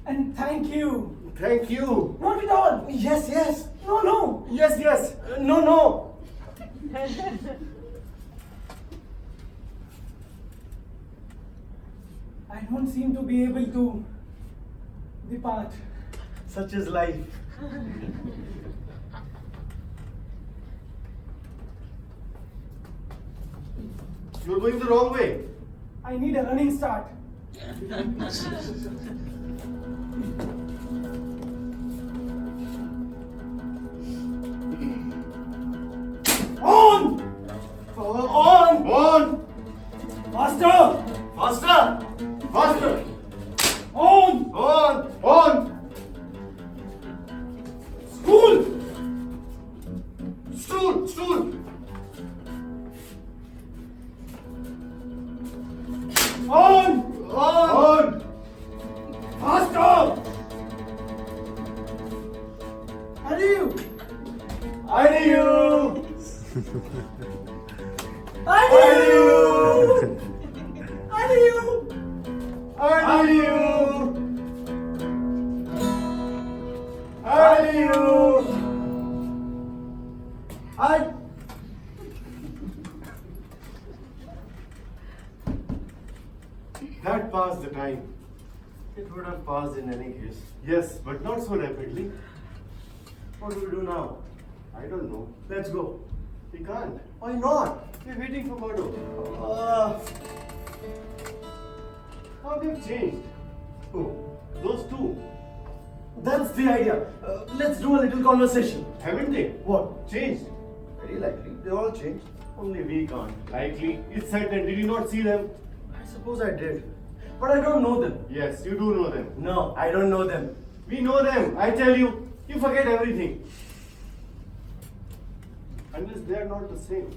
And thank you. Thank you. Not at all. Yes, yes. No, no. Yes, yes. No, no. I don't seem to be able to depart. Such is life. You're going the wrong way. I need a running start. On! On! On! Faster! Faster. Faster! On! On! On! School! Stool! Stool! On! On! Faster! Adieu! Adieu. Adieu! Adieu! Adieu. Adieu. I. That passed the time. It would have passed in any case. Yes, but not so rapidly. What do we do now? I don't know. Let's go. We can't. Why not? We're waiting for Godot. How they've changed. Who? Those two. That's the idea. Let's do a little conversation. Haven't they? What? Changed. Very likely. They all changed. Only we can't. Likely. It's certain. Did you not see them? I suppose I did. But I don't know them. Yes, you do know them. No, I don't know them. We know them. I tell you, you forget everything. Unless they are not the same.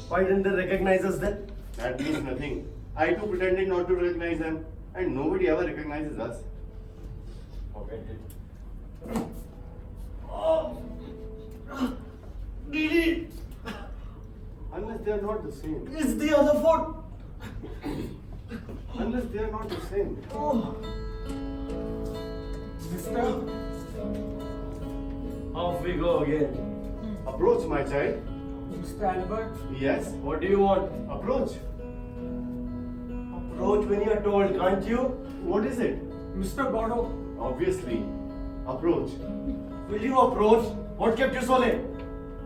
Why didn't they recognize us then? That means nothing. I too pretended not to recognize them, and nobody ever recognizes us. Forget it. Oh! Didi! Unless they are not the same. It's the other foot! Unless they are not the same. Oh! Mister, Off we go again. Approach, my child. Mr. Albert, Yes, What do you want? approach. Approach when you're told, can't you? What is it? Mr. Godot, Obviously. Approach. Will you approach? What kept you so late?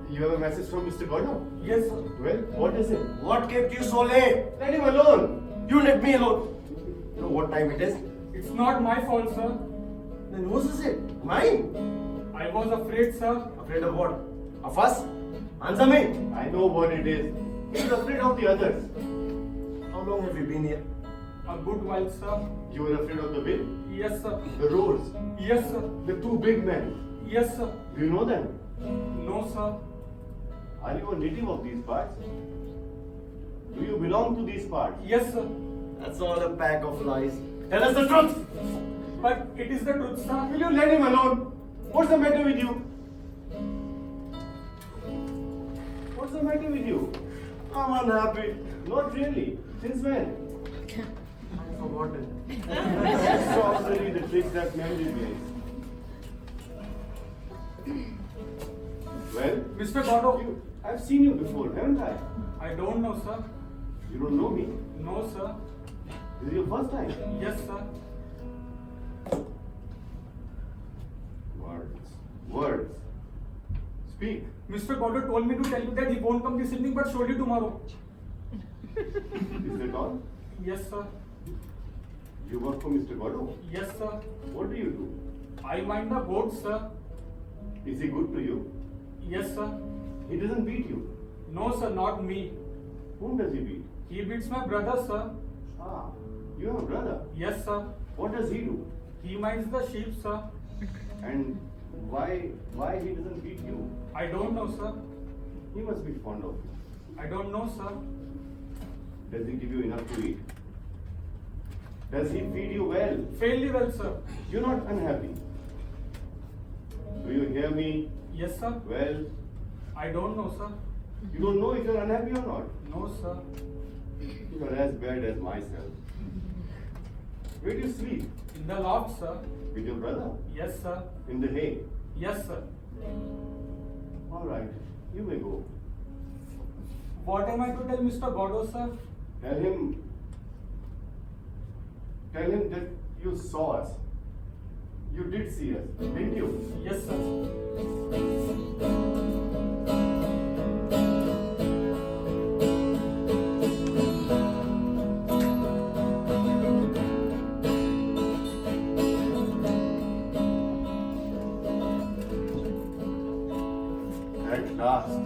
You have a message from Mr. Godot? Yes, sir. Well, what is it? What kept you so late? Let him alone. You let me alone. You know what time it is? It's not my fault, sir. Then whose is it? Mine? I was afraid, sir. Afraid of what? Of us? Answer me. I know what it is. He's afraid of the others. How long have you been here? A good while, sir. You were afraid of the bill, Yes, sir. the roads, Yes, sir. the two big men. Yes, sir. Do you know them? No, sir. Are you a native of these parts? Do you belong to these parts? Yes, sir. That's all a pack of lies. Tell us the truth. But it is the truth, sir. Will you let him alone? What's the matter with you? What's the matter with you? I'm unhappy. Not really. Since when? I've forgotten. Sorcery, the tricks that memory plays. Well, Mr. Godot, I've seen you before, haven't I? I don't know, sir. You don't know me. No, sir. This is your first time. Yes, sir. Words. Speak. Mr. Godot told me to tell you that he won't come this evening but surely tomorrow. Is that all? Yes, sir. You work for Mr. Godot? Yes, sir. What do you do? I mind the goats, sir. Is he good to you? Yes, sir. He doesn't beat you. No, sir, not me. Whom does he beat? He beats my brother, sir. Ah, you have a brother. Yes, sir. What does he do? He minds the sheep, sir. And why he doesn't beat you? I don't know, sir. He must be fond of you. I don't know, sir. Does he give you enough to eat? Does he feed you well? Fairly well, sir. You're not unhappy. Do you hear me? Yes, sir. Well, I don't know, sir. you don't know if you're unhappy or not. No, sir. You're as bad as myself. Where do you sleep? In the loft, sir. With your brother? Yes, sir. In the hay? Yes, sir. All right, you may go. What am I to tell Mr. Godot, sir? Tell him that you saw us. You did see us, didn't you? Yes, sir. At last.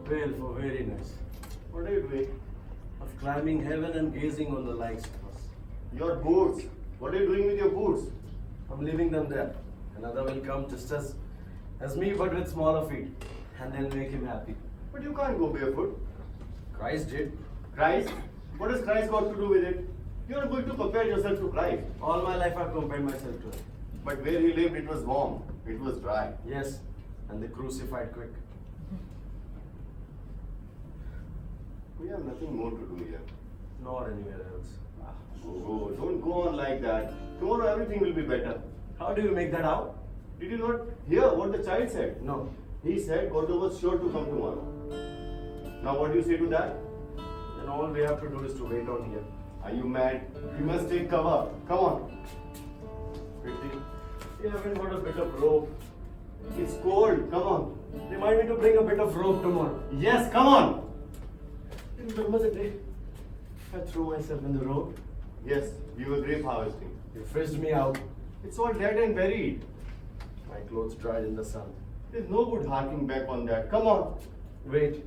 Well, for very nice. What are you doing? Of climbing heaven and gazing on the likes of us. Your boots. What are you doing with your boots? I'm leaving them there. Another will come just as me, but with smaller feet, and then make him happy. But you can't go barefoot. Christ did. Christ? What has Christ got to do with it? You are going to compare yourself to Christ. All my life I've compared myself to him. But where he lived, it was warm. It was dry. Yes, and they crucified quick. We have nothing more to do here. Nor anywhere else. Go. Don't go on like that. Tomorrow everything will be better. How do you make that out? Did you not hear what the child said? No. He said Godot was sure to come tomorrow. Now what do you say to that? Then all we have to do is to wait on here. Are you mad? You must take cover. Come on. Pretty. We haven't got a bit of rope. It's cold. Come on. Remind me to bring a bit of rope tomorrow. Yes, come on. You remember the day I threw myself in the road? Yes, we were grape harvesting. You fished me out. It's all dead and buried. My clothes dried in the sun. There's no good harking back on that. Come on. Wait.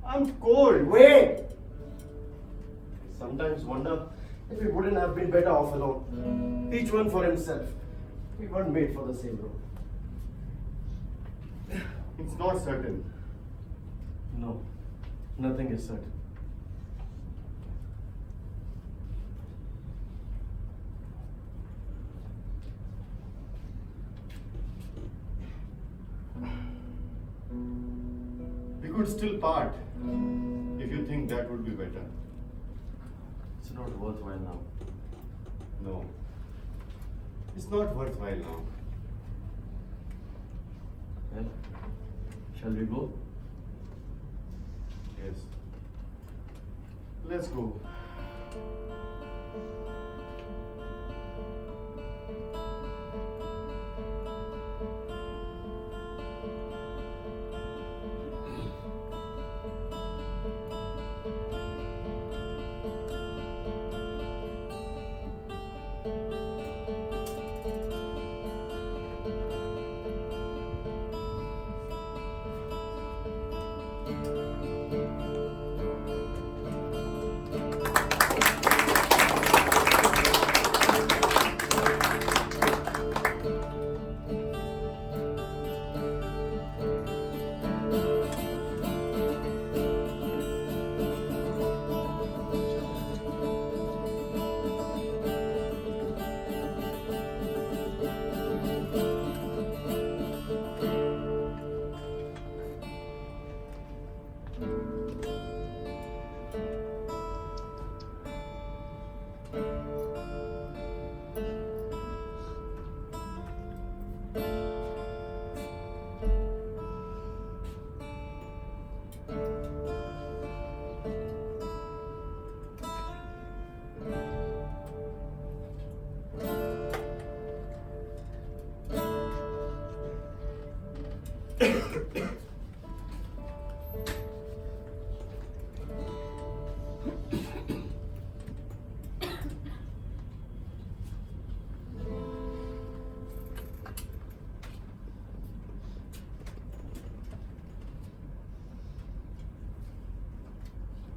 I'm cold. Wait! I sometimes wonder if we wouldn't have been better off alone. Each one for himself. We weren't made for the same road. It's not certain. No, nothing is certain. We could still part if you think that would be better. It's not worthwhile now. No. It's not worthwhile now. Shall we go? Yes. Let's go.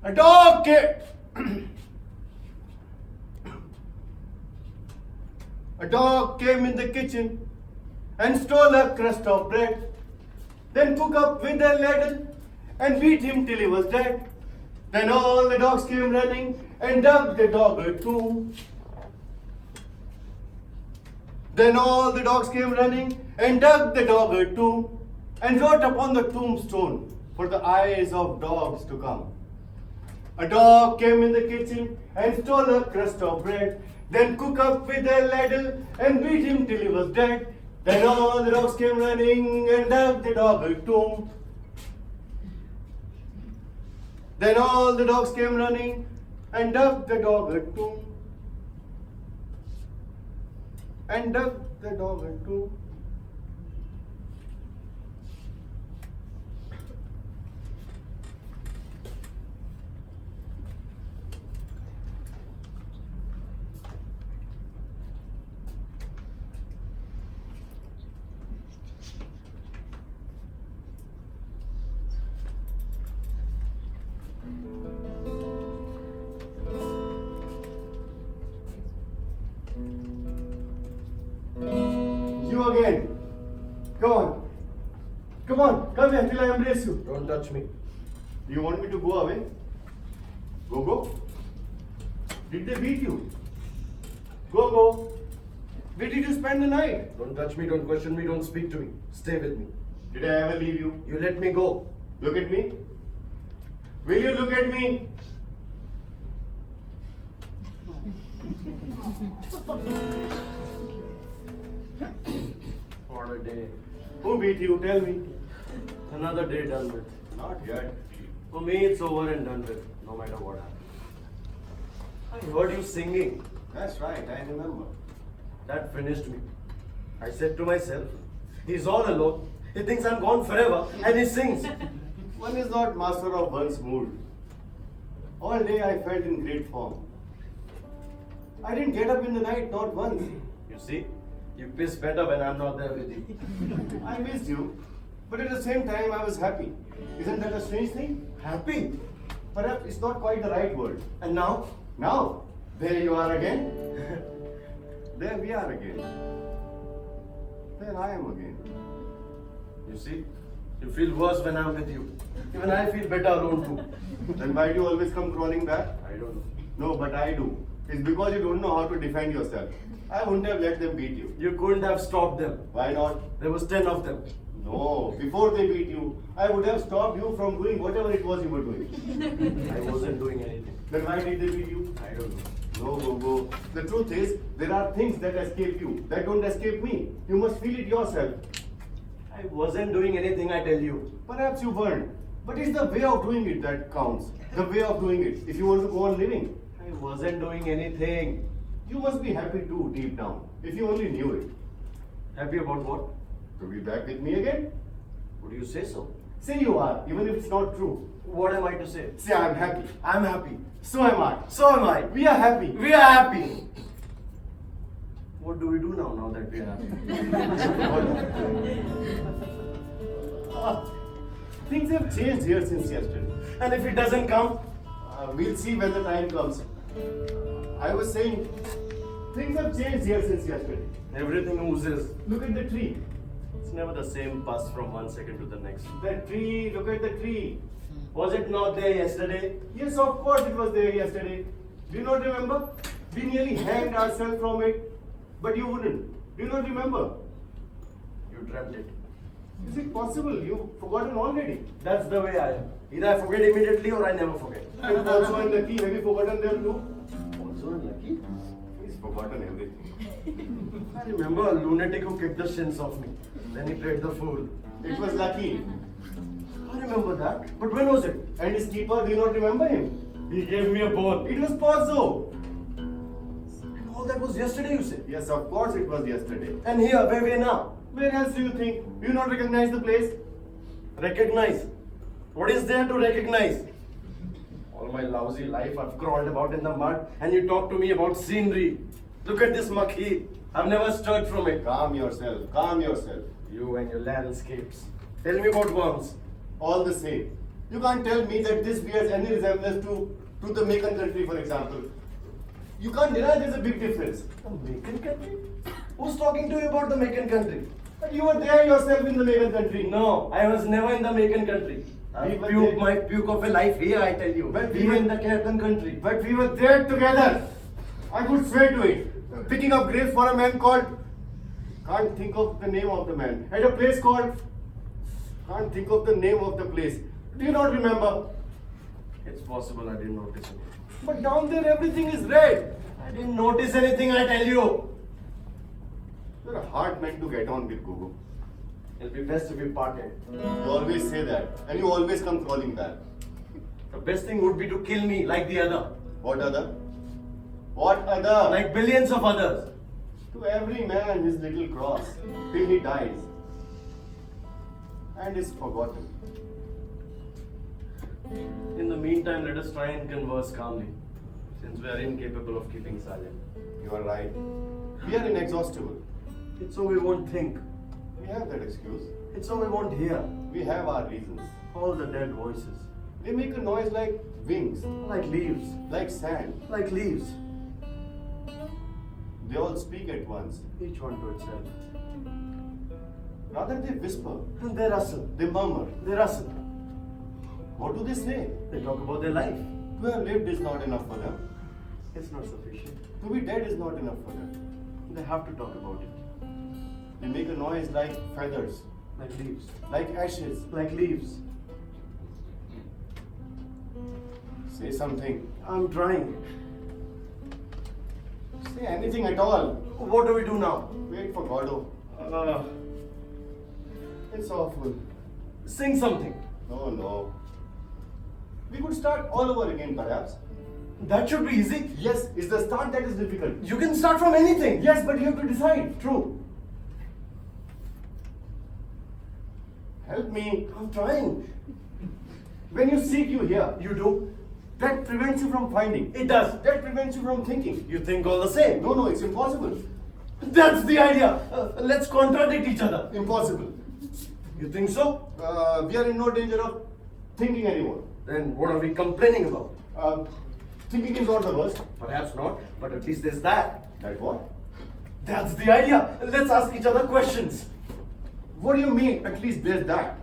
A dog came. A dog came in the kitchen and stole a crust of bread, then took up with a ladle and beat him till he was dead. Then all the dogs came running and dug the dog a tomb. Then all the dogs came running and dug the dog a tomb and wrote upon the tombstone for the eyes of dogs to come. A dog came in the kitchen and stole a crust of bread, then cooked up with a ladle and beat him till he was dead. Then all the dogs came running and dug the dog a tomb. Then all the dogs came running and dug the dog a tomb. And dug the dog a tomb. You again. Come on. Come on. Come here till I embrace you. Don't touch me. You want me to go away? Go. Did they beat you? Go. Where did you spend the night? Don't touch me, don't question me, don't speak to me. Stay with me. Did I ever leave you? You let me go. Look at me. Will you look at me? What a day. Who beat you? Tell me. Another day done with. Not yet. For me, it's over and done with, no matter what happens. I heard you singing. That's right, I remember. That finished me. I said to myself, he's all alone. He thinks I'm gone forever, and he sings. One is not master of one's mood. All day I felt in great form. I didn't get up in the night, not once. You see, you piss better when I'm not there with you. I missed you, but at the same time I was happy. Isn't that a strange thing? Happy. Perhaps it's not quite the right word. And now? Now, there you are again. There we are again. There I am again. You see, you feel worse when I'm with you. Even I feel better alone too. Then why do you always come crawling back? I don't know. No, but I do. It's because you don't know how to defend yourself. I wouldn't have let them beat you. You couldn't have stopped them. Why not? There was 10 of them. No, before they beat you, I would have stopped you from doing whatever it was you were doing. I wasn't doing anything. Then why did they beat you? I don't know. No, Gogo. The truth is, there are things that escape you, that don't escape me. You must feel it yourself. I wasn't doing anything, I tell you. Perhaps you weren't. But it's the way of doing it that counts. The way of doing it. If you want to go on living. I wasn't doing anything. You must be happy too, deep down. If you only knew it. Happy about what? To be back with me again? Would you say so? Say you are, even if it's not true. What am I to say? Say I'm happy. I'm happy. So am I. So am I. We are happy. We are happy. What do we do now that we are happy? Things have changed here since yesterday. And if it doesn't come? We'll see when the time comes. I was saying, things have changed here since yesterday. Everything oozes. Look at the tree. It's never the same pass from one second to the next. The tree, look at the tree. Was it not there yesterday? Yes, of course it was there yesterday. Do you not remember? We nearly hanged ourselves from it, but you wouldn't. Do you not remember? You dreamt it. Is it possible? You've forgotten already. That's the way I am. Either I forget immediately or I never forget. And also in the key, have you forgotten them too? Also unlucky. He's forgotten everything. I remember a lunatic who kicked the shins off me. Then he played the fool. It was lucky. I remember that. But when was it? And his keeper, do you not remember him? He gave me a bone. It was Pozzo. And all that was yesterday, you said? Yes, of course it was yesterday. And here, where we are now? Where else do you think? Do you not recognize the place? Recognize. What is there to recognize? All my lousy life I've crawled about in the mud and you talk to me about scenery. Look at this muck heap. I've never stirred from it. Calm yourself, calm yourself. You and your landscapes. Tell me about worms. All the same. You can't tell me that this bears any resemblance to the Macon country, for example. You can't deny there's a big difference. The Macon country? Who's talking to you about the Macon country? But you were there yourself in the Macon country. No, I was never in the Macon country. I We were puked there. my puke of a life here, I tell you. But we we were were- in the Macon country. But we were there together. I could swear to it. Picking up grapes for a man called. Can't think of the name of the man. At a place called. Can't think of the name of the place. Do you not remember? It's possible I didn't notice it. But down there everything is red. I didn't notice anything, I tell you. You're a hard man to get on with, Gugu. It'll be best if we parted. You always say that. And you always come crawling back. The best thing would be to kill me like the other. What other? What other? Like billions of others. To every man his little cross. Till he dies. And is forgotten. In the meantime, let us try and converse calmly, since we are incapable of keeping silent. You are right. We are inexhaustible. It's so we won't think. We have that excuse. It's so we won't hear. We have our reasons. All the dead voices. They make a noise like wings, Like leaves. like sand. Like leaves. They all speak at once. Each one to itself. Rather, they whisper, And they rustle. they murmur. They rustle. What do they say? They talk about their life. To have lived is not enough for them. It's not sufficient. To be dead is not enough for them. They have to talk about it. They make a noise like feathers, Like leaves. like ashes. Like leaves. Say something. I'm trying. Say anything at all. What do we do now? Wait for Godot. It's awful. Sing something. No, no. We could start all over again, perhaps. That should be easy. Yes, it's the start that is difficult. You can start from anything. Yes, but you have to decide. True. Help me. I'm trying. When you seek, you hear. You do. That prevents you from finding. It does. That prevents you from thinking. You think all the same. No, no, it's impossible. That's the idea. Let's contradict each other. Impossible. You think so? We are in no danger of thinking anymore. Then what are we complaining about? Thinking is not the worst. Perhaps not, but at least there's that. That what? That's the idea. Let's ask each other questions. What do you mean? At least there's that.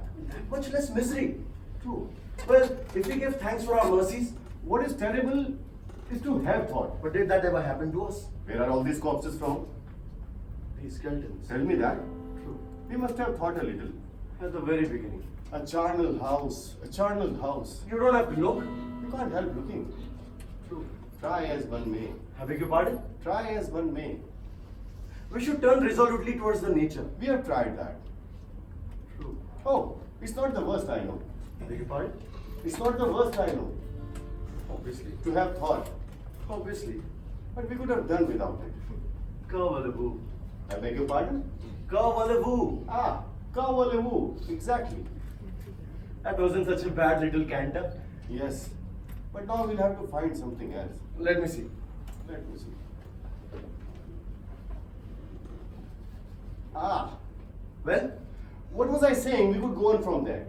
Much less misery. True. Well, if we give thanks for our mercies, What is terrible is to have thought. but did that ever happen to us? Where are all these corpses from? These skeletons. Tell me that. True. We must have thought a little. At the very beginning. A charnel house. A charnel house. You don't have to look. You can't help looking. True. Try as one may. I beg your pardon? Try as one may. We should turn resolutely towards the nature. We have tried that. Oh, it's not the worst, I know. Beg your pardon? It's not the worst, I know. Obviously. To have thought. Obviously. But we could have done without it. Kawalabu. I beg your pardon? Kawalabu. Ah, Kawalewu. Exactly. That wasn't such a bad little canter. Yes. But now we'll have to find something else. Let me see. Let me see. Ah, Well, what was I saying? We could go on from there.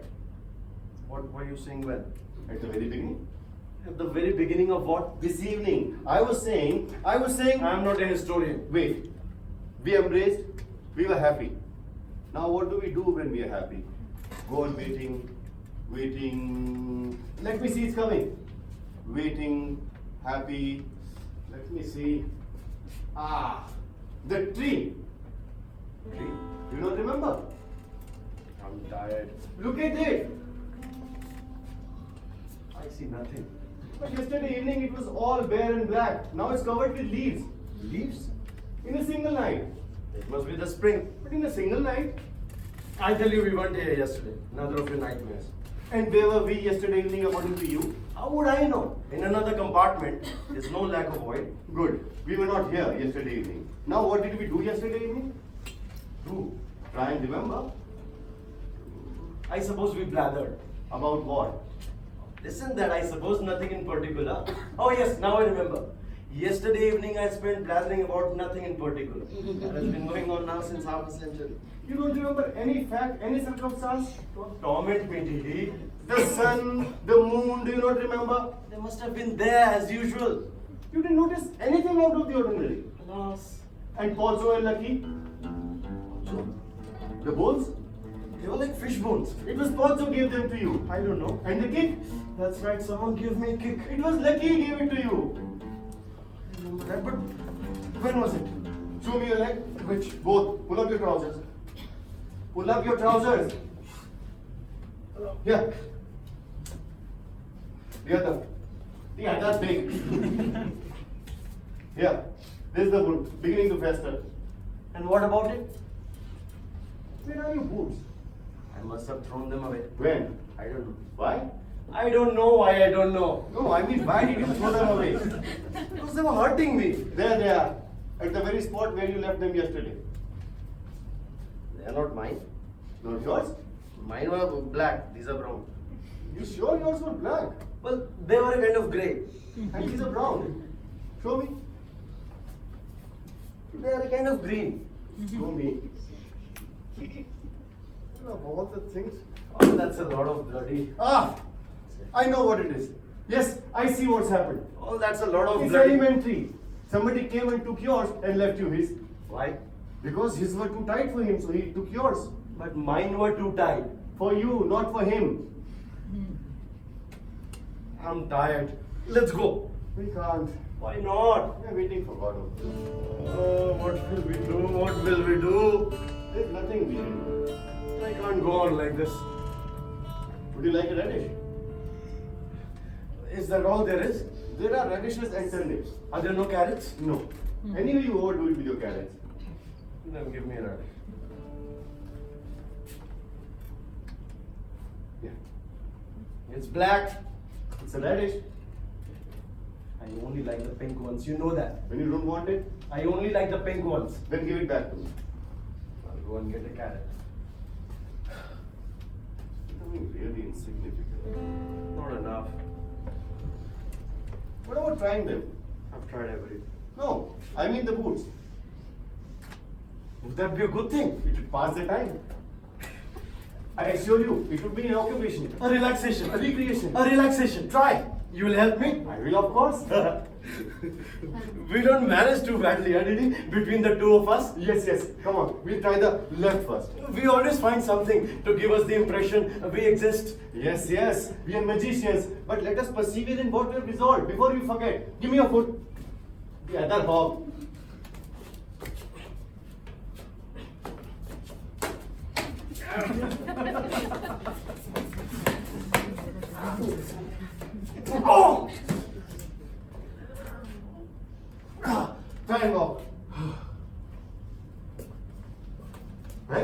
what were you saying well? At the very beginning? At the very beginning of what? This evening. I was saying. I'm not a historian. Wait. We embraced. We were happy. Now what do we do when we are happy? Go on waiting. Let me see, it's coming. Waiting, happy. Let me see. Ah, the tree. Tree? You don't remember? I'm tired. Look at it. I see nothing. But yesterday evening it was all bare and black. Now it's covered with leaves. Leaves? In a single night. It must be the spring. But in a single night. I tell you, we weren't here yesterday. Another of your nightmares. And where were we yesterday evening according to you? How would I know? In another compartment. There's no lack of oil. Good. We were not here yesterday evening. Now what did we do yesterday evening? True. Try and remember. I suppose we blathered. About what? Listen, that I suppose nothing in particular. Oh yes, now I remember. Yesterday evening I spent blathering about nothing in particular. That has been going on now since half a century. You don't remember any fact, any circumstance? Don't torment me, Didi. The sun, the moon, do you not remember? They must have been there as usual. You didn't notice anything out of the ordinary. Alas. And Polso and Lucky, So, the bones, they were like fish bones. it was Polso gave them to you. I don't know. And the kick, That's right, someone gave me a kick. it was Lucky gave it to you. I remember that, but when was it? Show me your leg. Which? Both. Pull up your trousers. Pull up your trousers. Here. The other. Yeah, that's big. Here. This is the wound. Beginning to fester. And what about it? Where are your boots? I must have thrown them away. When? I don't know. Why? I don't know why I don't know. No, I mean, why did you throw them away? Because they were hurting me. There they are. At the very spot where you left them yesterday. They are not mine. Not yours? Mine were black. These are brown. You sure yours were black? Well, they were a kind of grey. And these are brown. Show me. They are a kind of green. Show me. Of all the things. Oh, that's a lot of bloody. Ah! I know what it is. Yes, I see what's happened. Oh, that's a lot of It's bloody. elementary. Somebody came and took yours and left you his. Why? Because his were too tight for him, so he took yours. But mine were too tight. For you, not for him. I'm tired. Let's go. We can't. Why not? We're waiting for Godot. Oh, what will we do? What will we do? There's nothing we can do. I can't go on like this. Would you like a radish? Is that all there is? There are radishes and turnips. Are there no carrots? No. Anyway, you overdo it with your carrots. Then give me a radish. Yeah. It's black. It's a radish. I only like the pink ones. You know that. When you don't want it, I only like the pink ones. then give it back to me. I'll go and get a carrot. Becoming really insignificant. Not enough. What about trying them? I've tried everything. No, I mean the boots. Would that be a good thing? It would pass the time. I assure you, it would be an occupation. A relaxation. A recreation. A relaxation. Try. You will help me? I will, of course. We don't manage too badly, huh, Didi? Between the two of us. Yes, yes. Come on. We'll try the left first. We always find something to give us the impression we exist. Yes, yes. We are magicians. But let us persevere in what we have resolved before we forget. Give me your foot. The other hog. Oh! Try and walk. Well,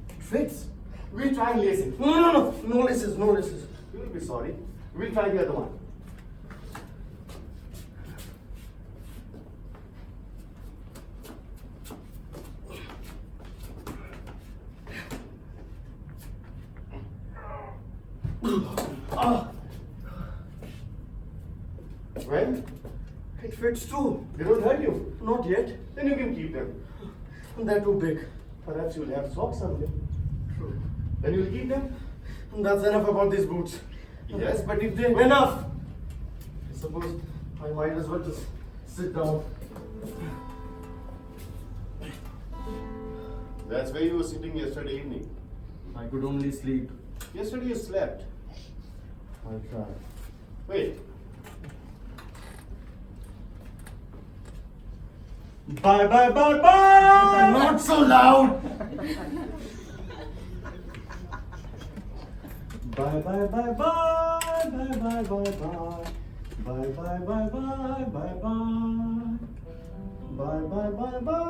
it fits. We'll try and lace it. No laces, no laces. You will be sorry. We'll try the other one. Well, It fits too. they don't hurt you. Not yet. Then you can keep them. They're too big. Perhaps you'll have socks someday. True. Then you'll keep them. That's enough about these boots. Yes, but if they... Enough! I suppose I might as well just sit down. That's where you were sitting yesterday evening. I could only sleep. Yesterday you slept. I'll try. Wait. Bye bye bye bye! Not so loud! Bye bye bye bye bye bye bye bye. Bye bye bye bye bye bye. Bye bye bye bye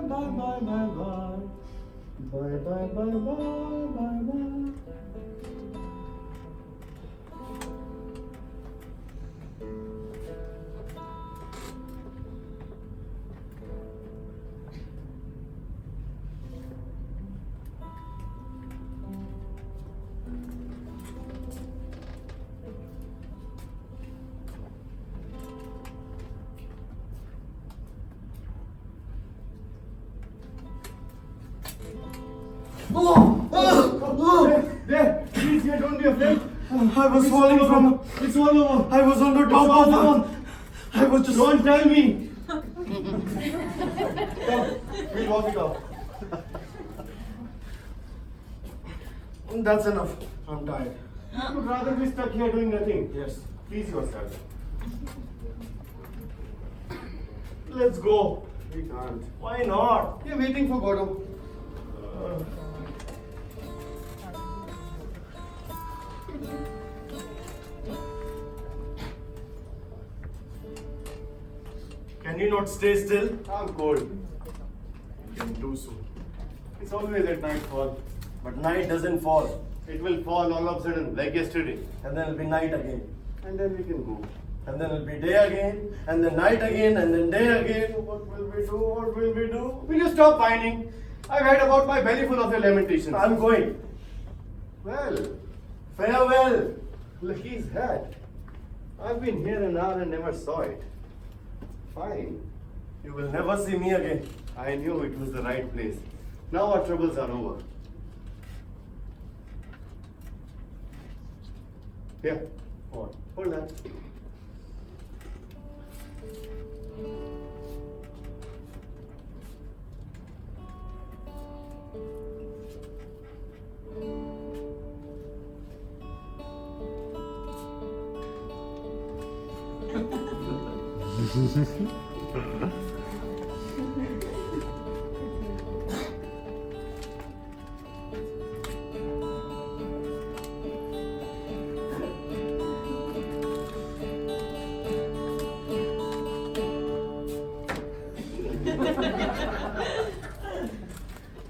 bye bye bye bye. Bye bye bye bye bye bye. There! Please, here, don't be afraid. I was falling from. It's all over. I was on the top all of over. one. I was just. Don't tell me. Come, we'll walk it off. That's enough. I'm tired. You'd rather be stuck here doing nothing. Yes. Please yourself. Let's go. We can't. Why not? We're waiting for Godot. Can you not stay still? I'm cold. You can do so. It's always at nightfall. But night doesn't fall. It will fall all of a sudden, like yesterday. And then it'll be night again. And then we can go. And then it'll be day again. And then night again. And then day again. What will we do? What will we do? Will you stop whining? I've heard about my belly full of your lamentations. I'm going. Well, Farewell. Lucky's hat. I've been here an hour and never saw it. Fine. You will never see me again. I knew it was the right place. Now our troubles are over. Here, What? hold that.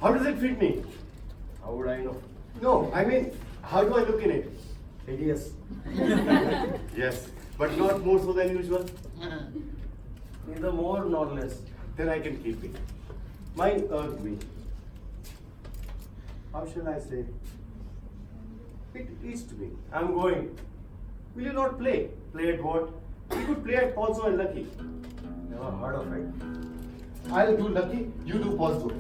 How does it fit me? How would I know? No, I mean, how do I look in it? Hideous. Yes, but not more so than usual. Neither more nor less. Then I can keep it. Mine irked me. How shall I say? It itched me. I'm going. Will you not play? Play at what? We could play at Pozzo and Lucky. Never heard of it. I'll do Lucky, you do Pozzo.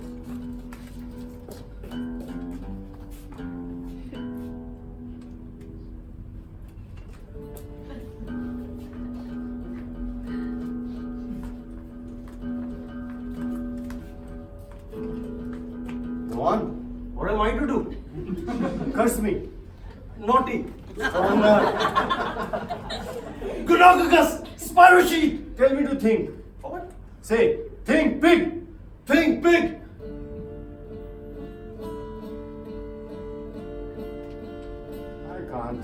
Go on. What am I to do? Curse me. Naughty. Gonogagus! Spiroshi! Tell me to think. What? Say, think big. Think big! I can't.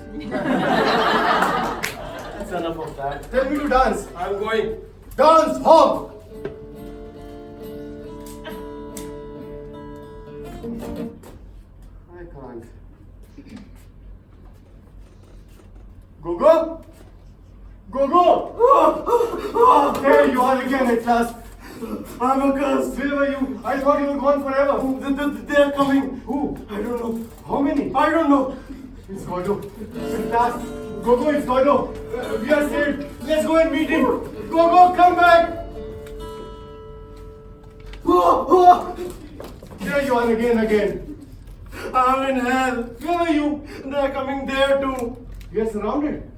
That's enough of that. Tell me to dance. I'm going. Dance, hog. I can't. Gogo? Gogo! There you are again at last. I'm accursed. Where were you? I thought you were gone forever. They are coming. Who? I don't know. How many? I don't know. It's Godo. At last. Gogo, it's Godo. We are saved. Let's go and meet him. Gogo, come back. There you are again. I'm in hell. Where are you? They're coming there too. We are surrounded.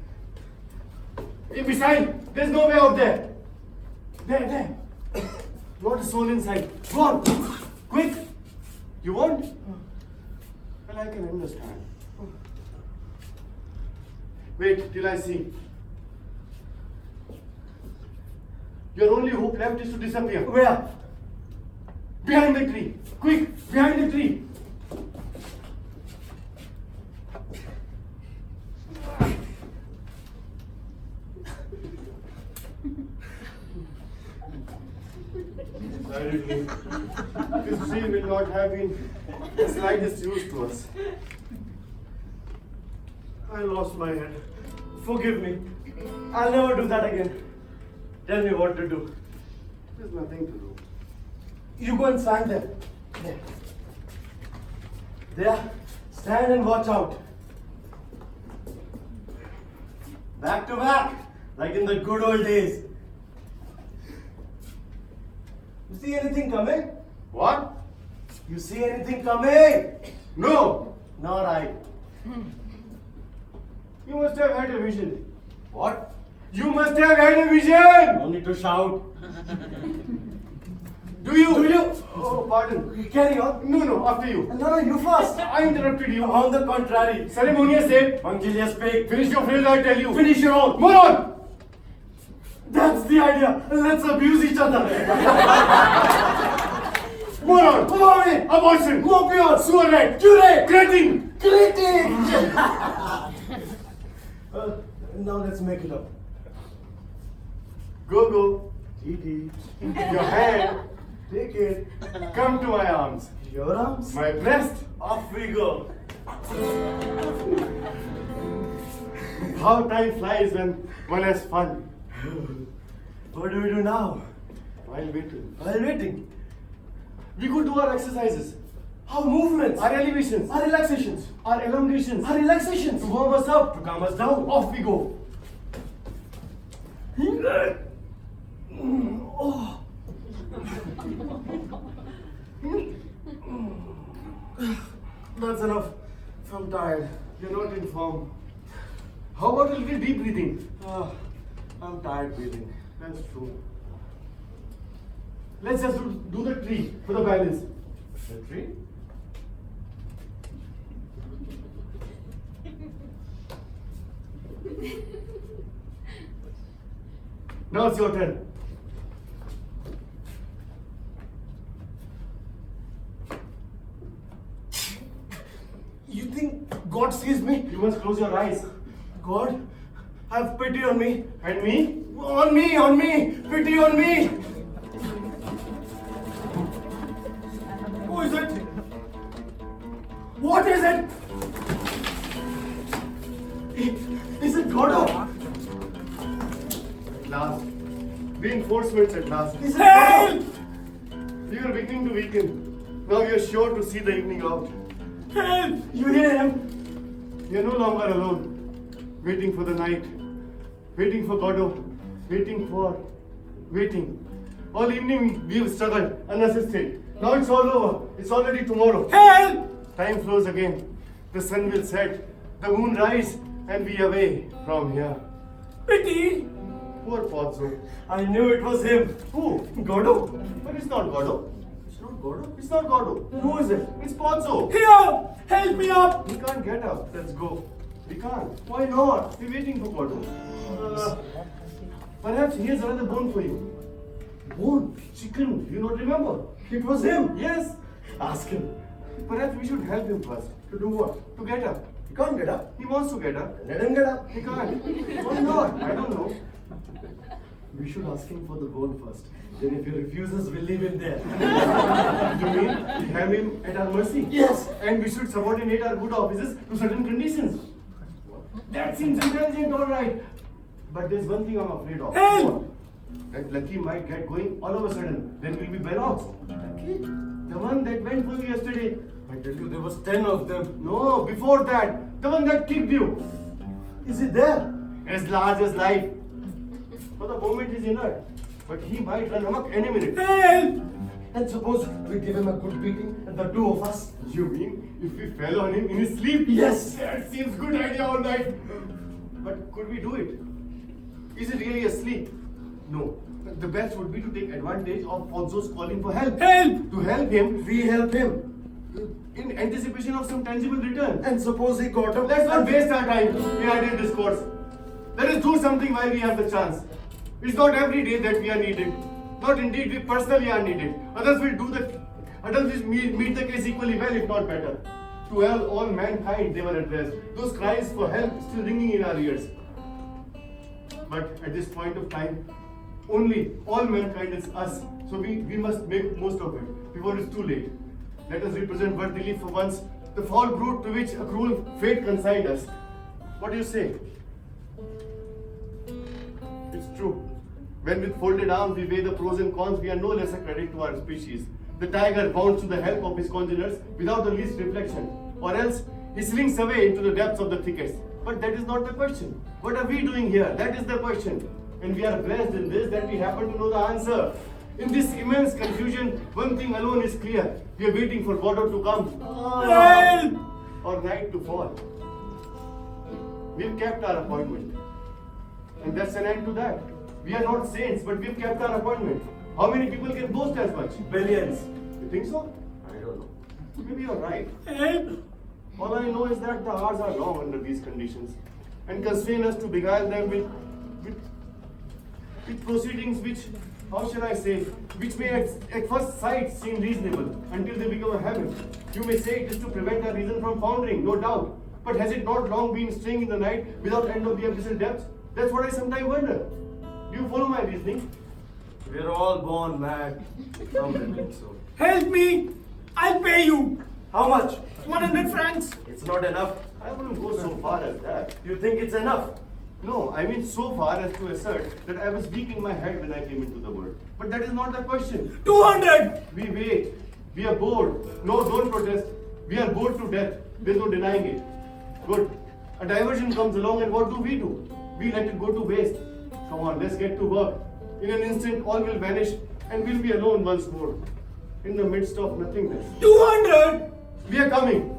Besides, there's no way out there. There. Not a soul inside. Go on. Quick. You won't? Well, I can understand. Wait till I see. Your only hope left is to disappear. Where? Behind the tree. Quick, behind the tree. Silently. This tree will not have been the slightest use to us. I lost my head. Forgive me. I'll never do that again. Tell me what to do. There's nothing to do. You go and stand there. There. There. Stand and watch out. Back to back. Like in the good old days. You see anything coming? What? You see anything coming? No! Nor I. You must have had a vision. What? You must have had a vision! No need to shout. Do you? Do you? Oh, pardon. Carry on. No, after you. No, you first. I interrupted you. On the contrary. Ceremonious say. Punctilious speak. Finish your phrase, I tell you. Finish your own. Moron! That's the idea. Let's abuse each other. Moron! Mommy! Abortion! Mopion! Suarette! Curate! Cretin! Greeting! Now let's make it up. Go. T. Your hand. Take it. Come to my arms. Your arms. My breast. Off we go. How time flies when one has fun. What do we do now? While waiting. While waiting. We could do our exercises. Our movements. Our elevations. Our relaxations. Our elongations. Our relaxations. To warm us up. To calm us down. Off we go. Oh. That's enough. I'm tired. You're not in form. How about a little deep breathing? I'm tired breathing. That's true. Let's just do the tree for the balance. The tree? Now it's your turn. You think God sees me? You must close your eyes. God, have pity on me. And me? On me! Pity on me! Who is it? What is it? Is it godot? At last. Reinforcements at last. Is it help? We are beginning to weaken. Now we are sure to see the evening out. Help! You hear him? We are no longer alone. Waiting for the night. Waiting for Godot. Waiting. All evening we have struggled, unassisted. Now it's all over. It's already tomorrow. Help! Time flows again. The sun will set. The moon rise and be away from here. Pity! Poor Pozzo. I knew it was him. Who? Godot? But it's not Godot. It's not Godot. It's not Godot. Who is it? It's Pozzo. Here! Help me up! We can't get up. Let's go. We can't. Why not? We're waiting for Godot. Perhaps he has another bone for you. Bone? Chicken. You not remember? It was him. Yes. Ask him. Perhaps we should help him first. To do what? To get up. He can't get up. He wants to get up. Let him get up. He can't. Why not? I don't know. We should ask him for the bone first. Then if he refuses, we'll leave him there. You mean have him at our mercy. Yes. And we should subordinate our good offices to certain conditions. That seems intelligent, all right. But there's one thing I'm afraid of. Help! That Lucky might get going all of a sudden. Then we'll be better off. Lucky? The one that went for you yesterday. I tell you, there was 10 of them. No, before that. The one that kicked you. Is it there? As large as life. For the moment he's inert. But he might run amok any minute. Help! And suppose we give him a good beating, and the two of us. You mean if we fell on him in his sleep? Yes. That seems good idea, all right. But could we do it? Is he really asleep? No. The best would be to take advantage of Pozzo's calling for help. Help! To help him We help him. in anticipation of some tangible return. And suppose he got up. Let's not waste our time in idle discourse. Let us do something while we have the chance. It's not every day that we are needed. Not indeed we personally are needed. Others will meet the case equally well, if not better. To all mankind they were addressed. Those cries for help still ringing in our ears. But at this point of time, only all mankind is us. So we must make most of it before it's too late. Let us represent worthily for once the foul brute to which a cruel fate consigned us. What do you say? It's true. When with folded arms we weigh the pros and cons, we are no less a credit to our species. The tiger bounds to the help of his congeners without the least reflection, or else he slinks away into the depths of the thickets. But that is not the question. What are we doing here? That is the question. And we are blessed in this that we happen to know the answer. In this immense confusion, one thing alone is clear. We are waiting for godot to come. Help! Or night to fall. We've kept our appointment. And that's an end to that. We are not saints, but we've kept our appointment. How many people can boast as much? Billions. You think so? I don't know. Maybe you're right. Help! All I know is that the hours are long under these conditions and constrain us to beguile them with proceedings which, how shall I say, which may at first sight seem reasonable until they become a habit. You may say it is to prevent our reason from foundering, no doubt. But has it not long been straying in the night without end of the abyssal depths? That's what I sometimes wonder. Do you follow my reasoning? We're all born mad. Some will think so. Help me! I'll pay you! How much? 100 francs! It's not enough. I wouldn't go so far as that. You think it's enough? No, I mean so far as to assert that I was weak in my head when I came into the world. But that is not the question. 200! We wait. We are bored. No, don't protest. We are bored to death. There's no denying it. Good. A diversion comes along and what do? We let it go to waste. Come on, let's get to work. In an instant, all will vanish and we'll be alone once more. In the midst of nothingness. 200! We are coming.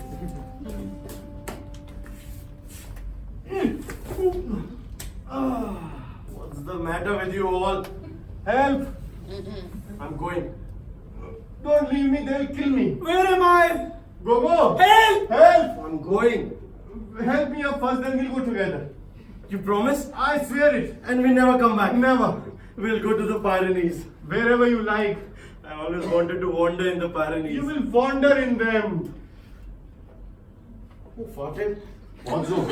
What's the matter with you all? Help! I'm going. Don't leave me, they'll kill me. Where am I? Go. Help! Help! I'm going. Help me up first, then we'll go together. You promise? I swear it. And we never come back. Never. We'll go to the Pyrenees. Wherever you like. I always wanted to wander in the Pyrenees. You will wander in them. Who farted? Bonzo.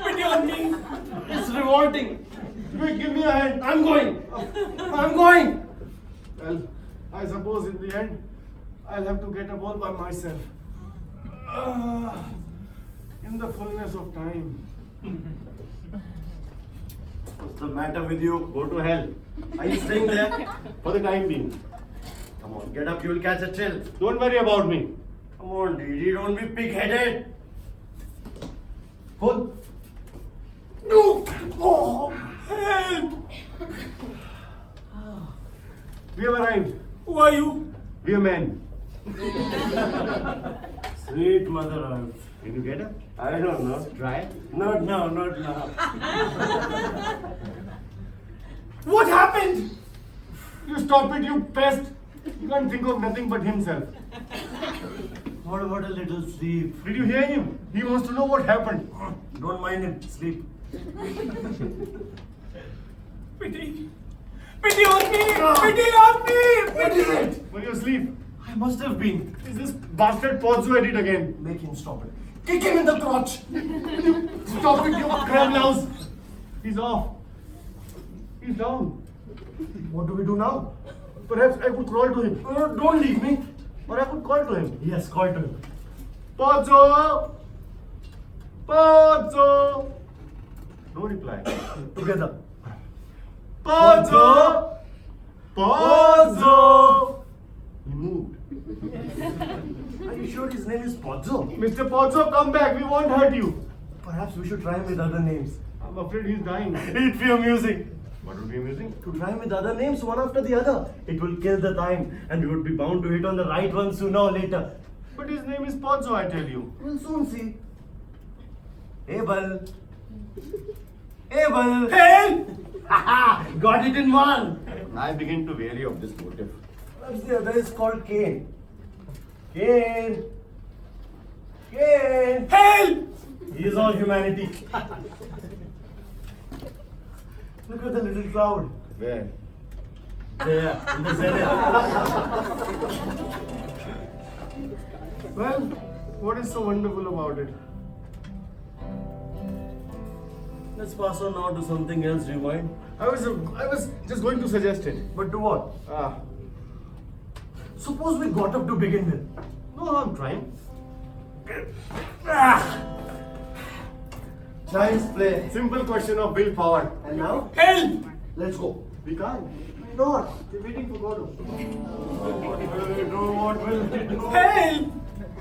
Pity on me! It's revolting. Quick, give me a hand. I'm going. I'm going. Well, I suppose in the end, I'll have to get up all by myself. In the fullness of time. What's the matter with you? Go to hell. Are you staying there? For the time being. Come on, get up. You'll catch a chill. Don't worry about me. Come on, Didi. Don't be pig-headed. Pull. No. Oh, help. We have arrived. Who are you? We are men. Sweet Mother Earth. Can you get up? I don't know. Try. Not now, not now. What happened? You stop it, you pest. You can't think of nothing but himself. What about a little sleep? Did you hear him? He wants to know what happened. Don't mind him. Sleep. Pity. Pity on me! Pity on me! What is it? Were you asleep? I must have been. Is this bastard Pozzo at it again? Make him stop it. Kick him in the crotch. Stop it, you crab louse! He's off. He's down. What do we do now? Perhaps I could crawl to him. Don't leave me. Or I could call to him. Yes, call to him. Pozzo! Pozzo! No reply. Together. Pozzo! Pozzo! He moved. Are you sure his name is Pozzo? Mr. Pozzo, come back. We won't hurt you. Perhaps we should try him with other names. I'm afraid he's dying. It'd be amusing. What would be amusing? To try him with other names one after the other. It will kill the time and we would be bound to hit on the right one sooner or later. But his name is Pozzo, I tell you. We'll soon see. Abel. Abel. Hail! Haha! Got it in one. I begin to weary of this motive. Perhaps the other is called Cain. Cain. Cain. Hail! He is all humanity. Look at the little cloud. Where? There, in the zenith. Well, what is so wonderful about it? Let's pass on now to something else, do you mind? I was just going to suggest it. But to what? Ah, Suppose we got up to begin with. no harm trying. Child's play. Simple question of willpower. And now, Hail! let's go. We can't. Why not? We're waiting for Godot. What will we do? What will we do? Hail!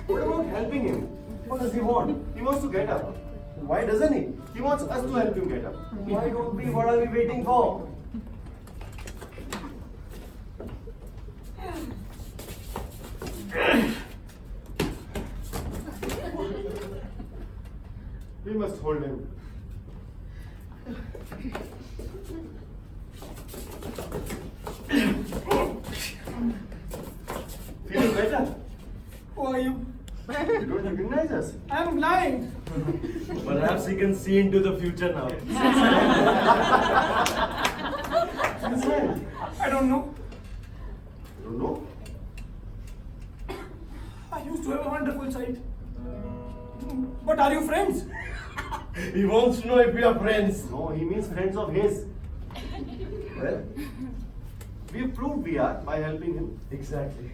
What about helping him? What does he want? He wants to get up. Why doesn't he? He wants us to help him get up. Why don't we? What are we waiting for? We must hold him. Feeling better? Who are you? You don't recognize us. I'm blind. Perhaps he can see into the future now. Since when? I don't know. You don't know? I used to have a wonderful sight. But are you friends? He wants to know if we are friends. No, he means friends of his. Well, We've proved we are by helping him. exactly.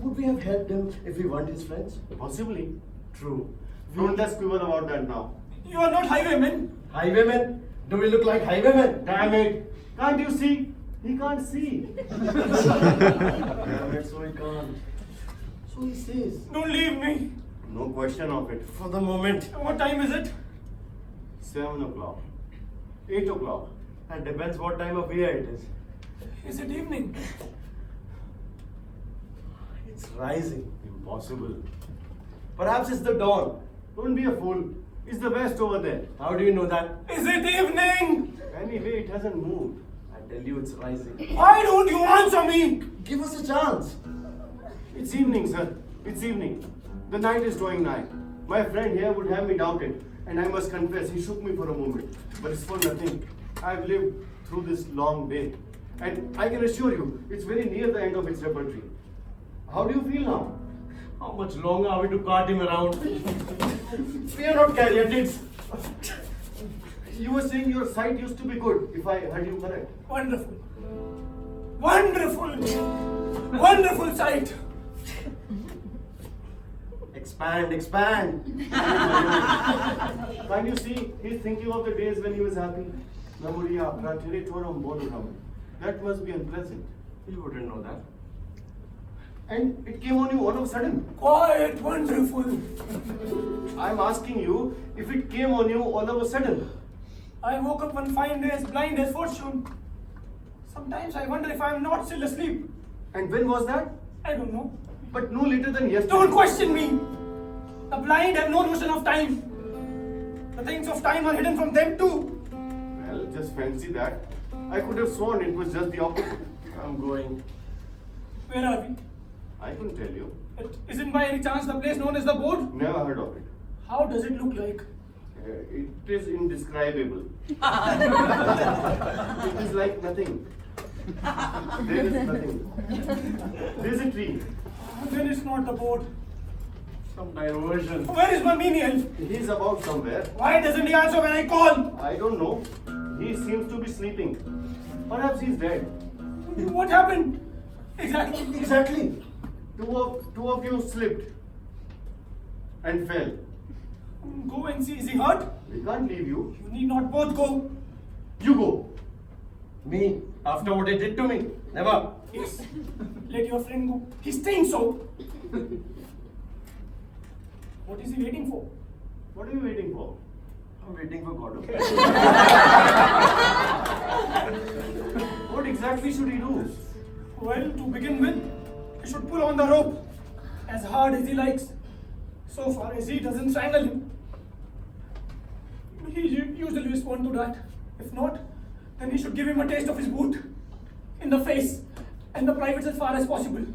Would we have helped him if we weren't his friends? Possibly. True. Don't let's quibble about that now. You are not highwaymen. Highwaymen? Do we look like highwaymen? Damn it! Can't you see? He can't see. Damn it, so he can't. So he says. Don't leave me. No question of it. For the moment. What time is it? 7 o'clock. 8 o'clock. That depends what time of year it is. Is it evening? It's rising. Impossible. Perhaps it's the dawn. Don't be a fool. It's the west over there. How do you know that? Is it evening? Anyway, it hasn't moved. I tell you it's rising. Why don't you answer me? Give us a chance. It's evening, sir. It's evening. The night is drawing nigh. My friend here would have me doubted, and I must confess, he shook me for a moment. But it's for nothing. I've lived through this long day, and I can assure you, it's very near the end of its repertory. How do you feel now? How much longer are we to cart him around? We are not caryatids. You were saying your sight used to be good, if I heard you correct. Wonderful. Wonderful. Wonderful sight. Expand, expand. Can't you see? He's thinking of the days when he was happy. Memory aapna tere choram bolu ram. That must be unpleasant. You wouldn't know that. And it came on you all of a sudden. Quite wonderful. I'm asking you if it came on you all of a sudden. I woke up one fine day as blind as fortune. Sometimes I wonder if I am not still asleep. And when was that? I don't know. But no later than yesterday. Don't question me. The blind have no notion of time. The things of time are hidden from them too. Well, just fancy that. I could have sworn it was just the opposite. I'm going. Where are we? I can tell you. It isn't by any chance the place known as the board? Never heard of it. How does it look like? It is indescribable. It is like nothing. There is nothing. There is a tree. Then it's not the board. Some diversion. Where is my menial? He is about somewhere. Why doesn't he answer when I call? I don't know. He seems to be sleeping. Perhaps he's dead. What happened? Exactly. Exactly. Two of you slipped and fell. Go and see. Is he hurt? We can't leave you. You need not both go. You go. Me, after what he did to me? Never. Yes. Let your friend go. He's staying so. What is he waiting for? What are you waiting for? I'm waiting for godot. What exactly should he do? Well, to begin with, he should pull on the rope as hard as he likes, so far as he doesn't strangle him. He usually responds to that. If not, then he should give him a taste of his boot in the face and the privates as far as possible.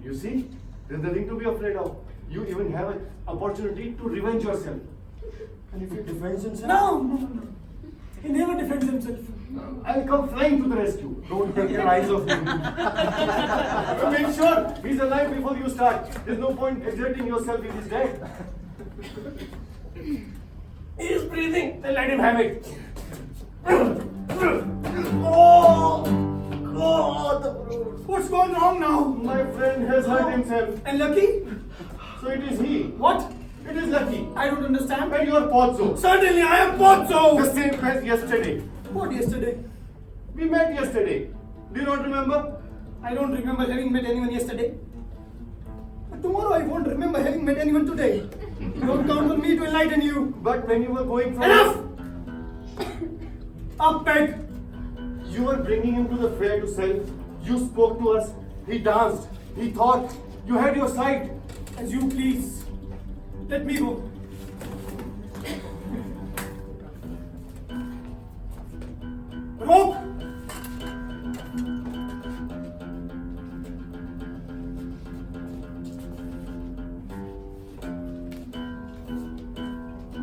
You see, there's nothing to be afraid of. You even have an opportunity to revenge yourself. And if he defends himself? No. He never defends himself. I'll come flying to the rescue. Don't take your eyes off him. Make sure he's alive before you start. There's no point exerting yourself if he's dead. He is breathing. Then let him have it. Oh, the brute. What's going wrong now? My friend has hurt himself. And Lucky? So it is he. What? It is Lucky. I don't understand. And you are Pozzo. Certainly, I am Pozzo. The same as yesterday. What yesterday? We met yesterday. Do you not remember? I don't remember having met anyone yesterday. But tomorrow I won't remember having met anyone today. Don't count on me to enlighten you. But when you were going from... Enough! Up, Peg! You were bringing him to the fair to sell. You spoke to us. He danced. He thought. You had your sight. As you please. Let me go. Rope!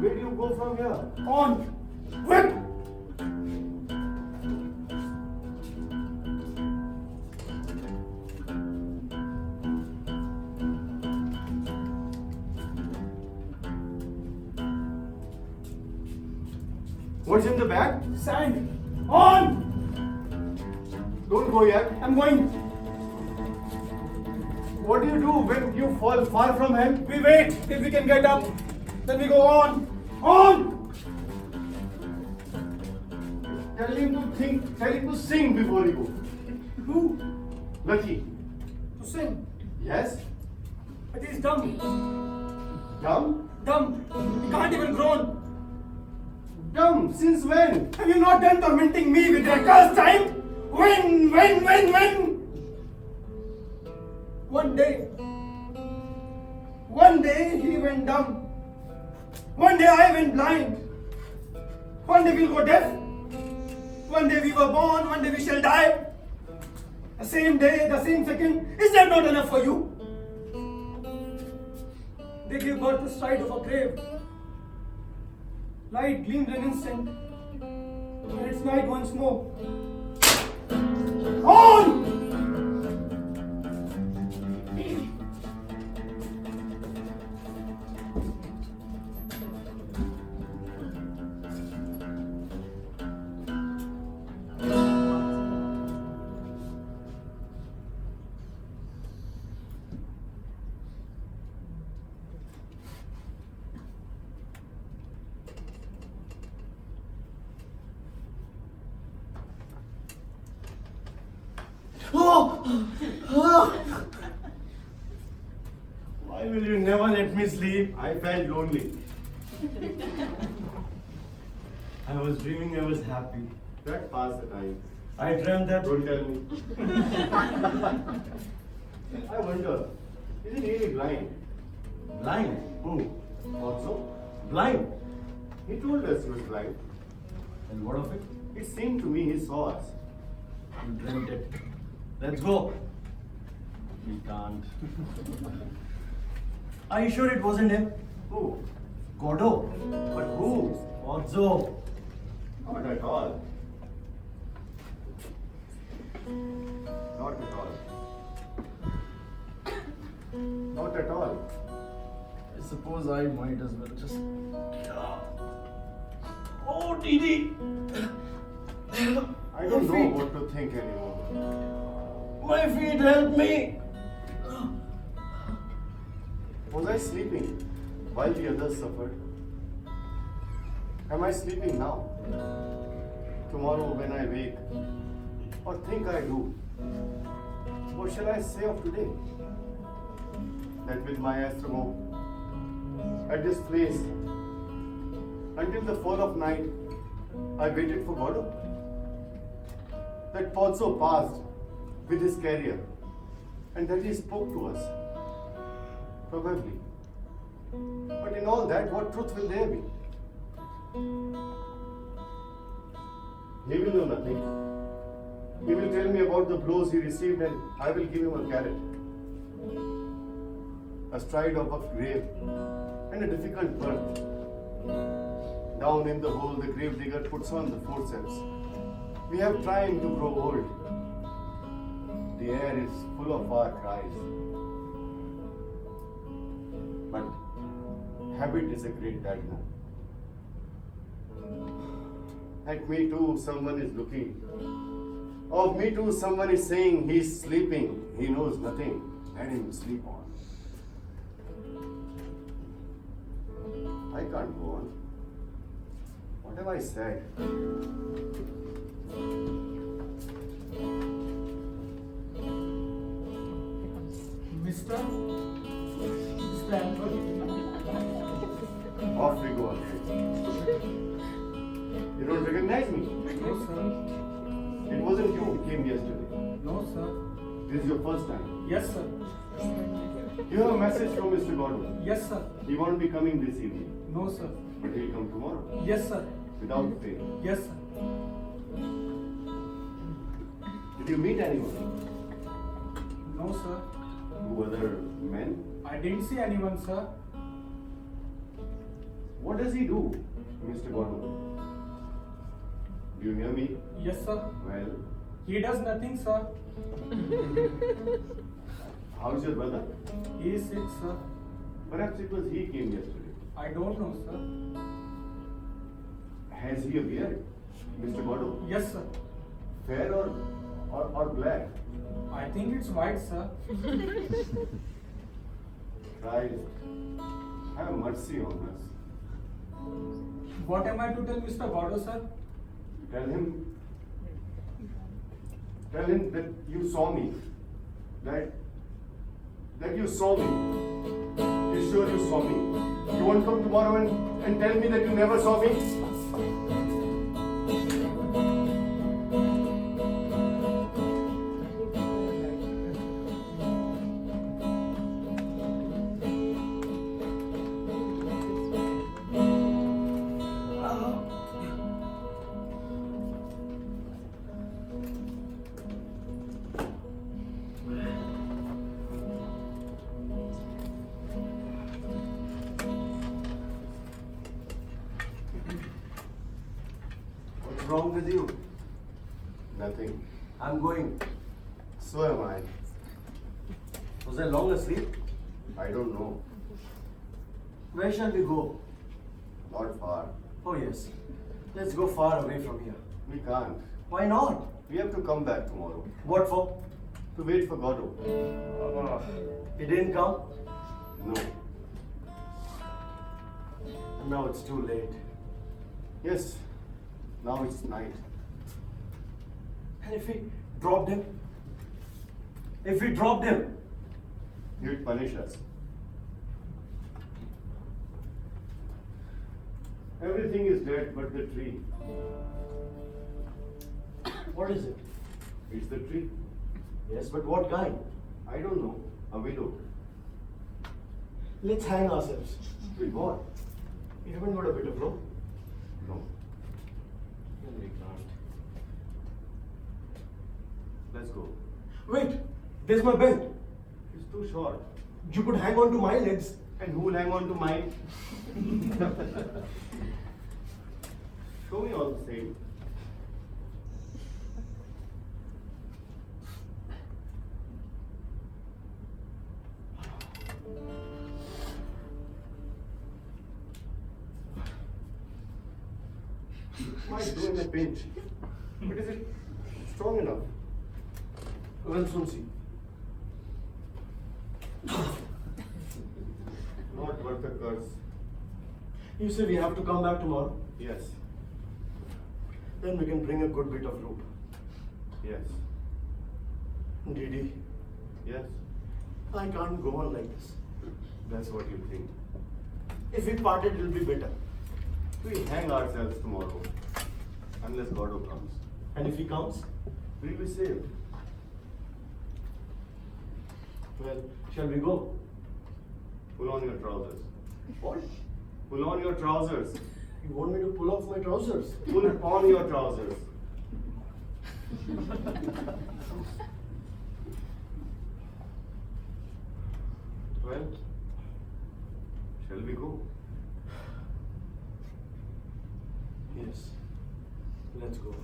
Where do you go from here? On! Whip! What's in the bag? Sand! On! Don't go yet. I'm going. What do you do when you fall far from him? We wait till we can get up. Then we go on. On! Tell him to think. Tell him to sing before you go. Who? Lucky. To sing. Yes? But he's dumb. Dumb? Dumb. He can't even groan. Dumb? Since when? Have you not done tormenting me with your cursed time? When? One day he went dumb. One day I went blind. One day we'll go deaf. One day we were born, one day we shall die. The same day, the same second. Is that not enough for you? They gave birth astride of a grave. Light gleamed an instant, and it's night once more. On! Why will you never let me sleep? I felt lonely. I was dreaming I was happy. That passed the time. I dreamt that. Don't tell me. I wonder, is he really blind? Blind? Who? Also, Blind? he told us he was blind. And what of it? It seemed to me he saw us. You dreamt it. Let's go. We can't. Are you sure it wasn't him? Who? Godot. But who? Pozzo. Not at all. Not at all. Not at all. I suppose I might as well just. Oh, Didi! I don't know what to think anymore. My feet help me! Was I sleeping while the others suffered? Am I sleeping now? Tomorrow when I wake, or think I do, what shall I say of today? That with my astro at this place, until the fall of night, I waited for godot. That Pozzo passed with his carrier, and that he spoke to us. Probably. But in all that, what truth will there be? He will know nothing. He will tell me about the blows he received, and I will give him a carrot. Astride of a grave and a difficult birth. Down in the hole, the grave digger puts on the forceps. We have time to grow old. The air is full of our cries. But habit is a great diagnose. At me too, someone is looking. Of me too, someone is saying he's sleeping. He knows nothing. Let him sleep on. I can't go on. What have I said? Mr. Stanford. Off we go again. You don't recognize me? No, sir. It wasn't you who came yesterday. No, sir. This is your first time. Yes, sir. You have a message from Mr. Godot. Yes, sir. He won't be coming this evening, No, sir. but he'll come tomorrow Yes, sir. without fail. Yes, sir. Did you meet anyone? No, sir. Two other men? I didn't see anyone, sir. What does he do, Mr. Godot? Do you hear me? Yes, sir. Well, He does nothing, sir. how's your brother? He is sick, sir. Perhaps it was he came yesterday. I don't know, sir. Has he a beard, Mr. Godot? Yes, sir. Fair or black? I think it's white, sir. Christ, have mercy on us. What am I to tell Mr. Godot, sir? Tell him that you saw me. That you saw me. You sure you saw me? You won't come tomorrow and tell me that you never saw me? What's wrong with you? Nothing. I'm going. So am I. Was I long asleep? I don't know. Where shall we go? Not far. Oh yes. Let's go far away from here. We can't. Why not? We have to come back tomorrow. What for? To wait for Godot. He didn't come? No. And now it's too late. Yes. Now it's night. And if we dropped him? If we dropped him? He would punish us. Everything is dead but the tree. What is it? It's the tree. Yes, but what kind? I don't know. A widow. Let's hang ourselves. With what? You haven't got a bit of rope? No. Then we can't. Let's go. Wait! There's my belt. It's too short. You could hang on to my legs. And who will hang on to mine? Show me all the same. Might do in a pinch. But is it strong enough? We'll soon see. worth a curse. You say we have to come back tomorrow? Yes, Then we can bring a good bit of rope. yes, Didi, yes. I can't go on like this. That's what you think. If we parted, it'll be better. We hang ourselves tomorrow, unless godot comes. And if he comes, We'll be saved. well, shall we go? Pull on your trousers. What? Pull on your trousers. You want me to pull off my trousers? Pull on your trousers. Well, shall we go? Yes. Let's go.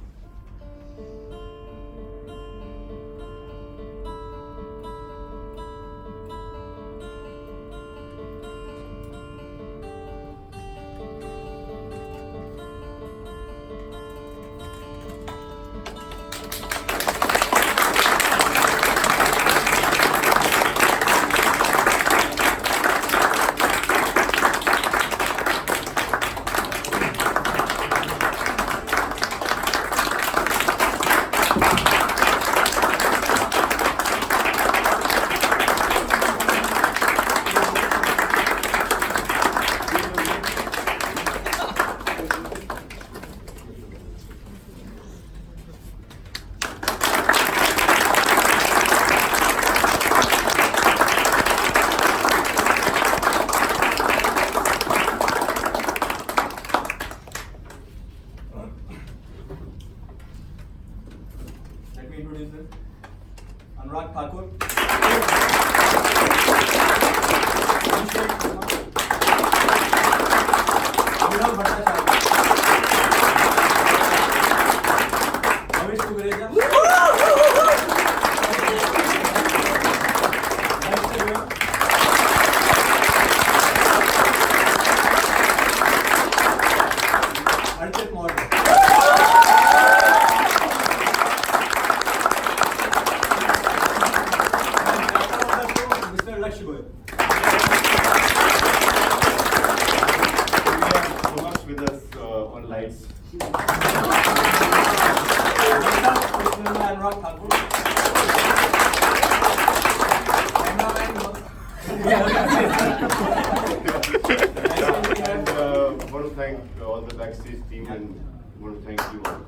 Let me introduce him. Anurag Thakur. Abhinav Bhattacharya. Ramesh Kugureja. Next here. Archit Morgan. Mr. Lakshya Goyal. We have so much with us on lights. Anurag Thakur. And want to thank all the backstage team and want to thank you all.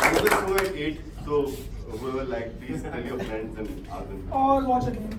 I'm just show at 8, so whoever liked, please tell your friends and ask them. Or watch again.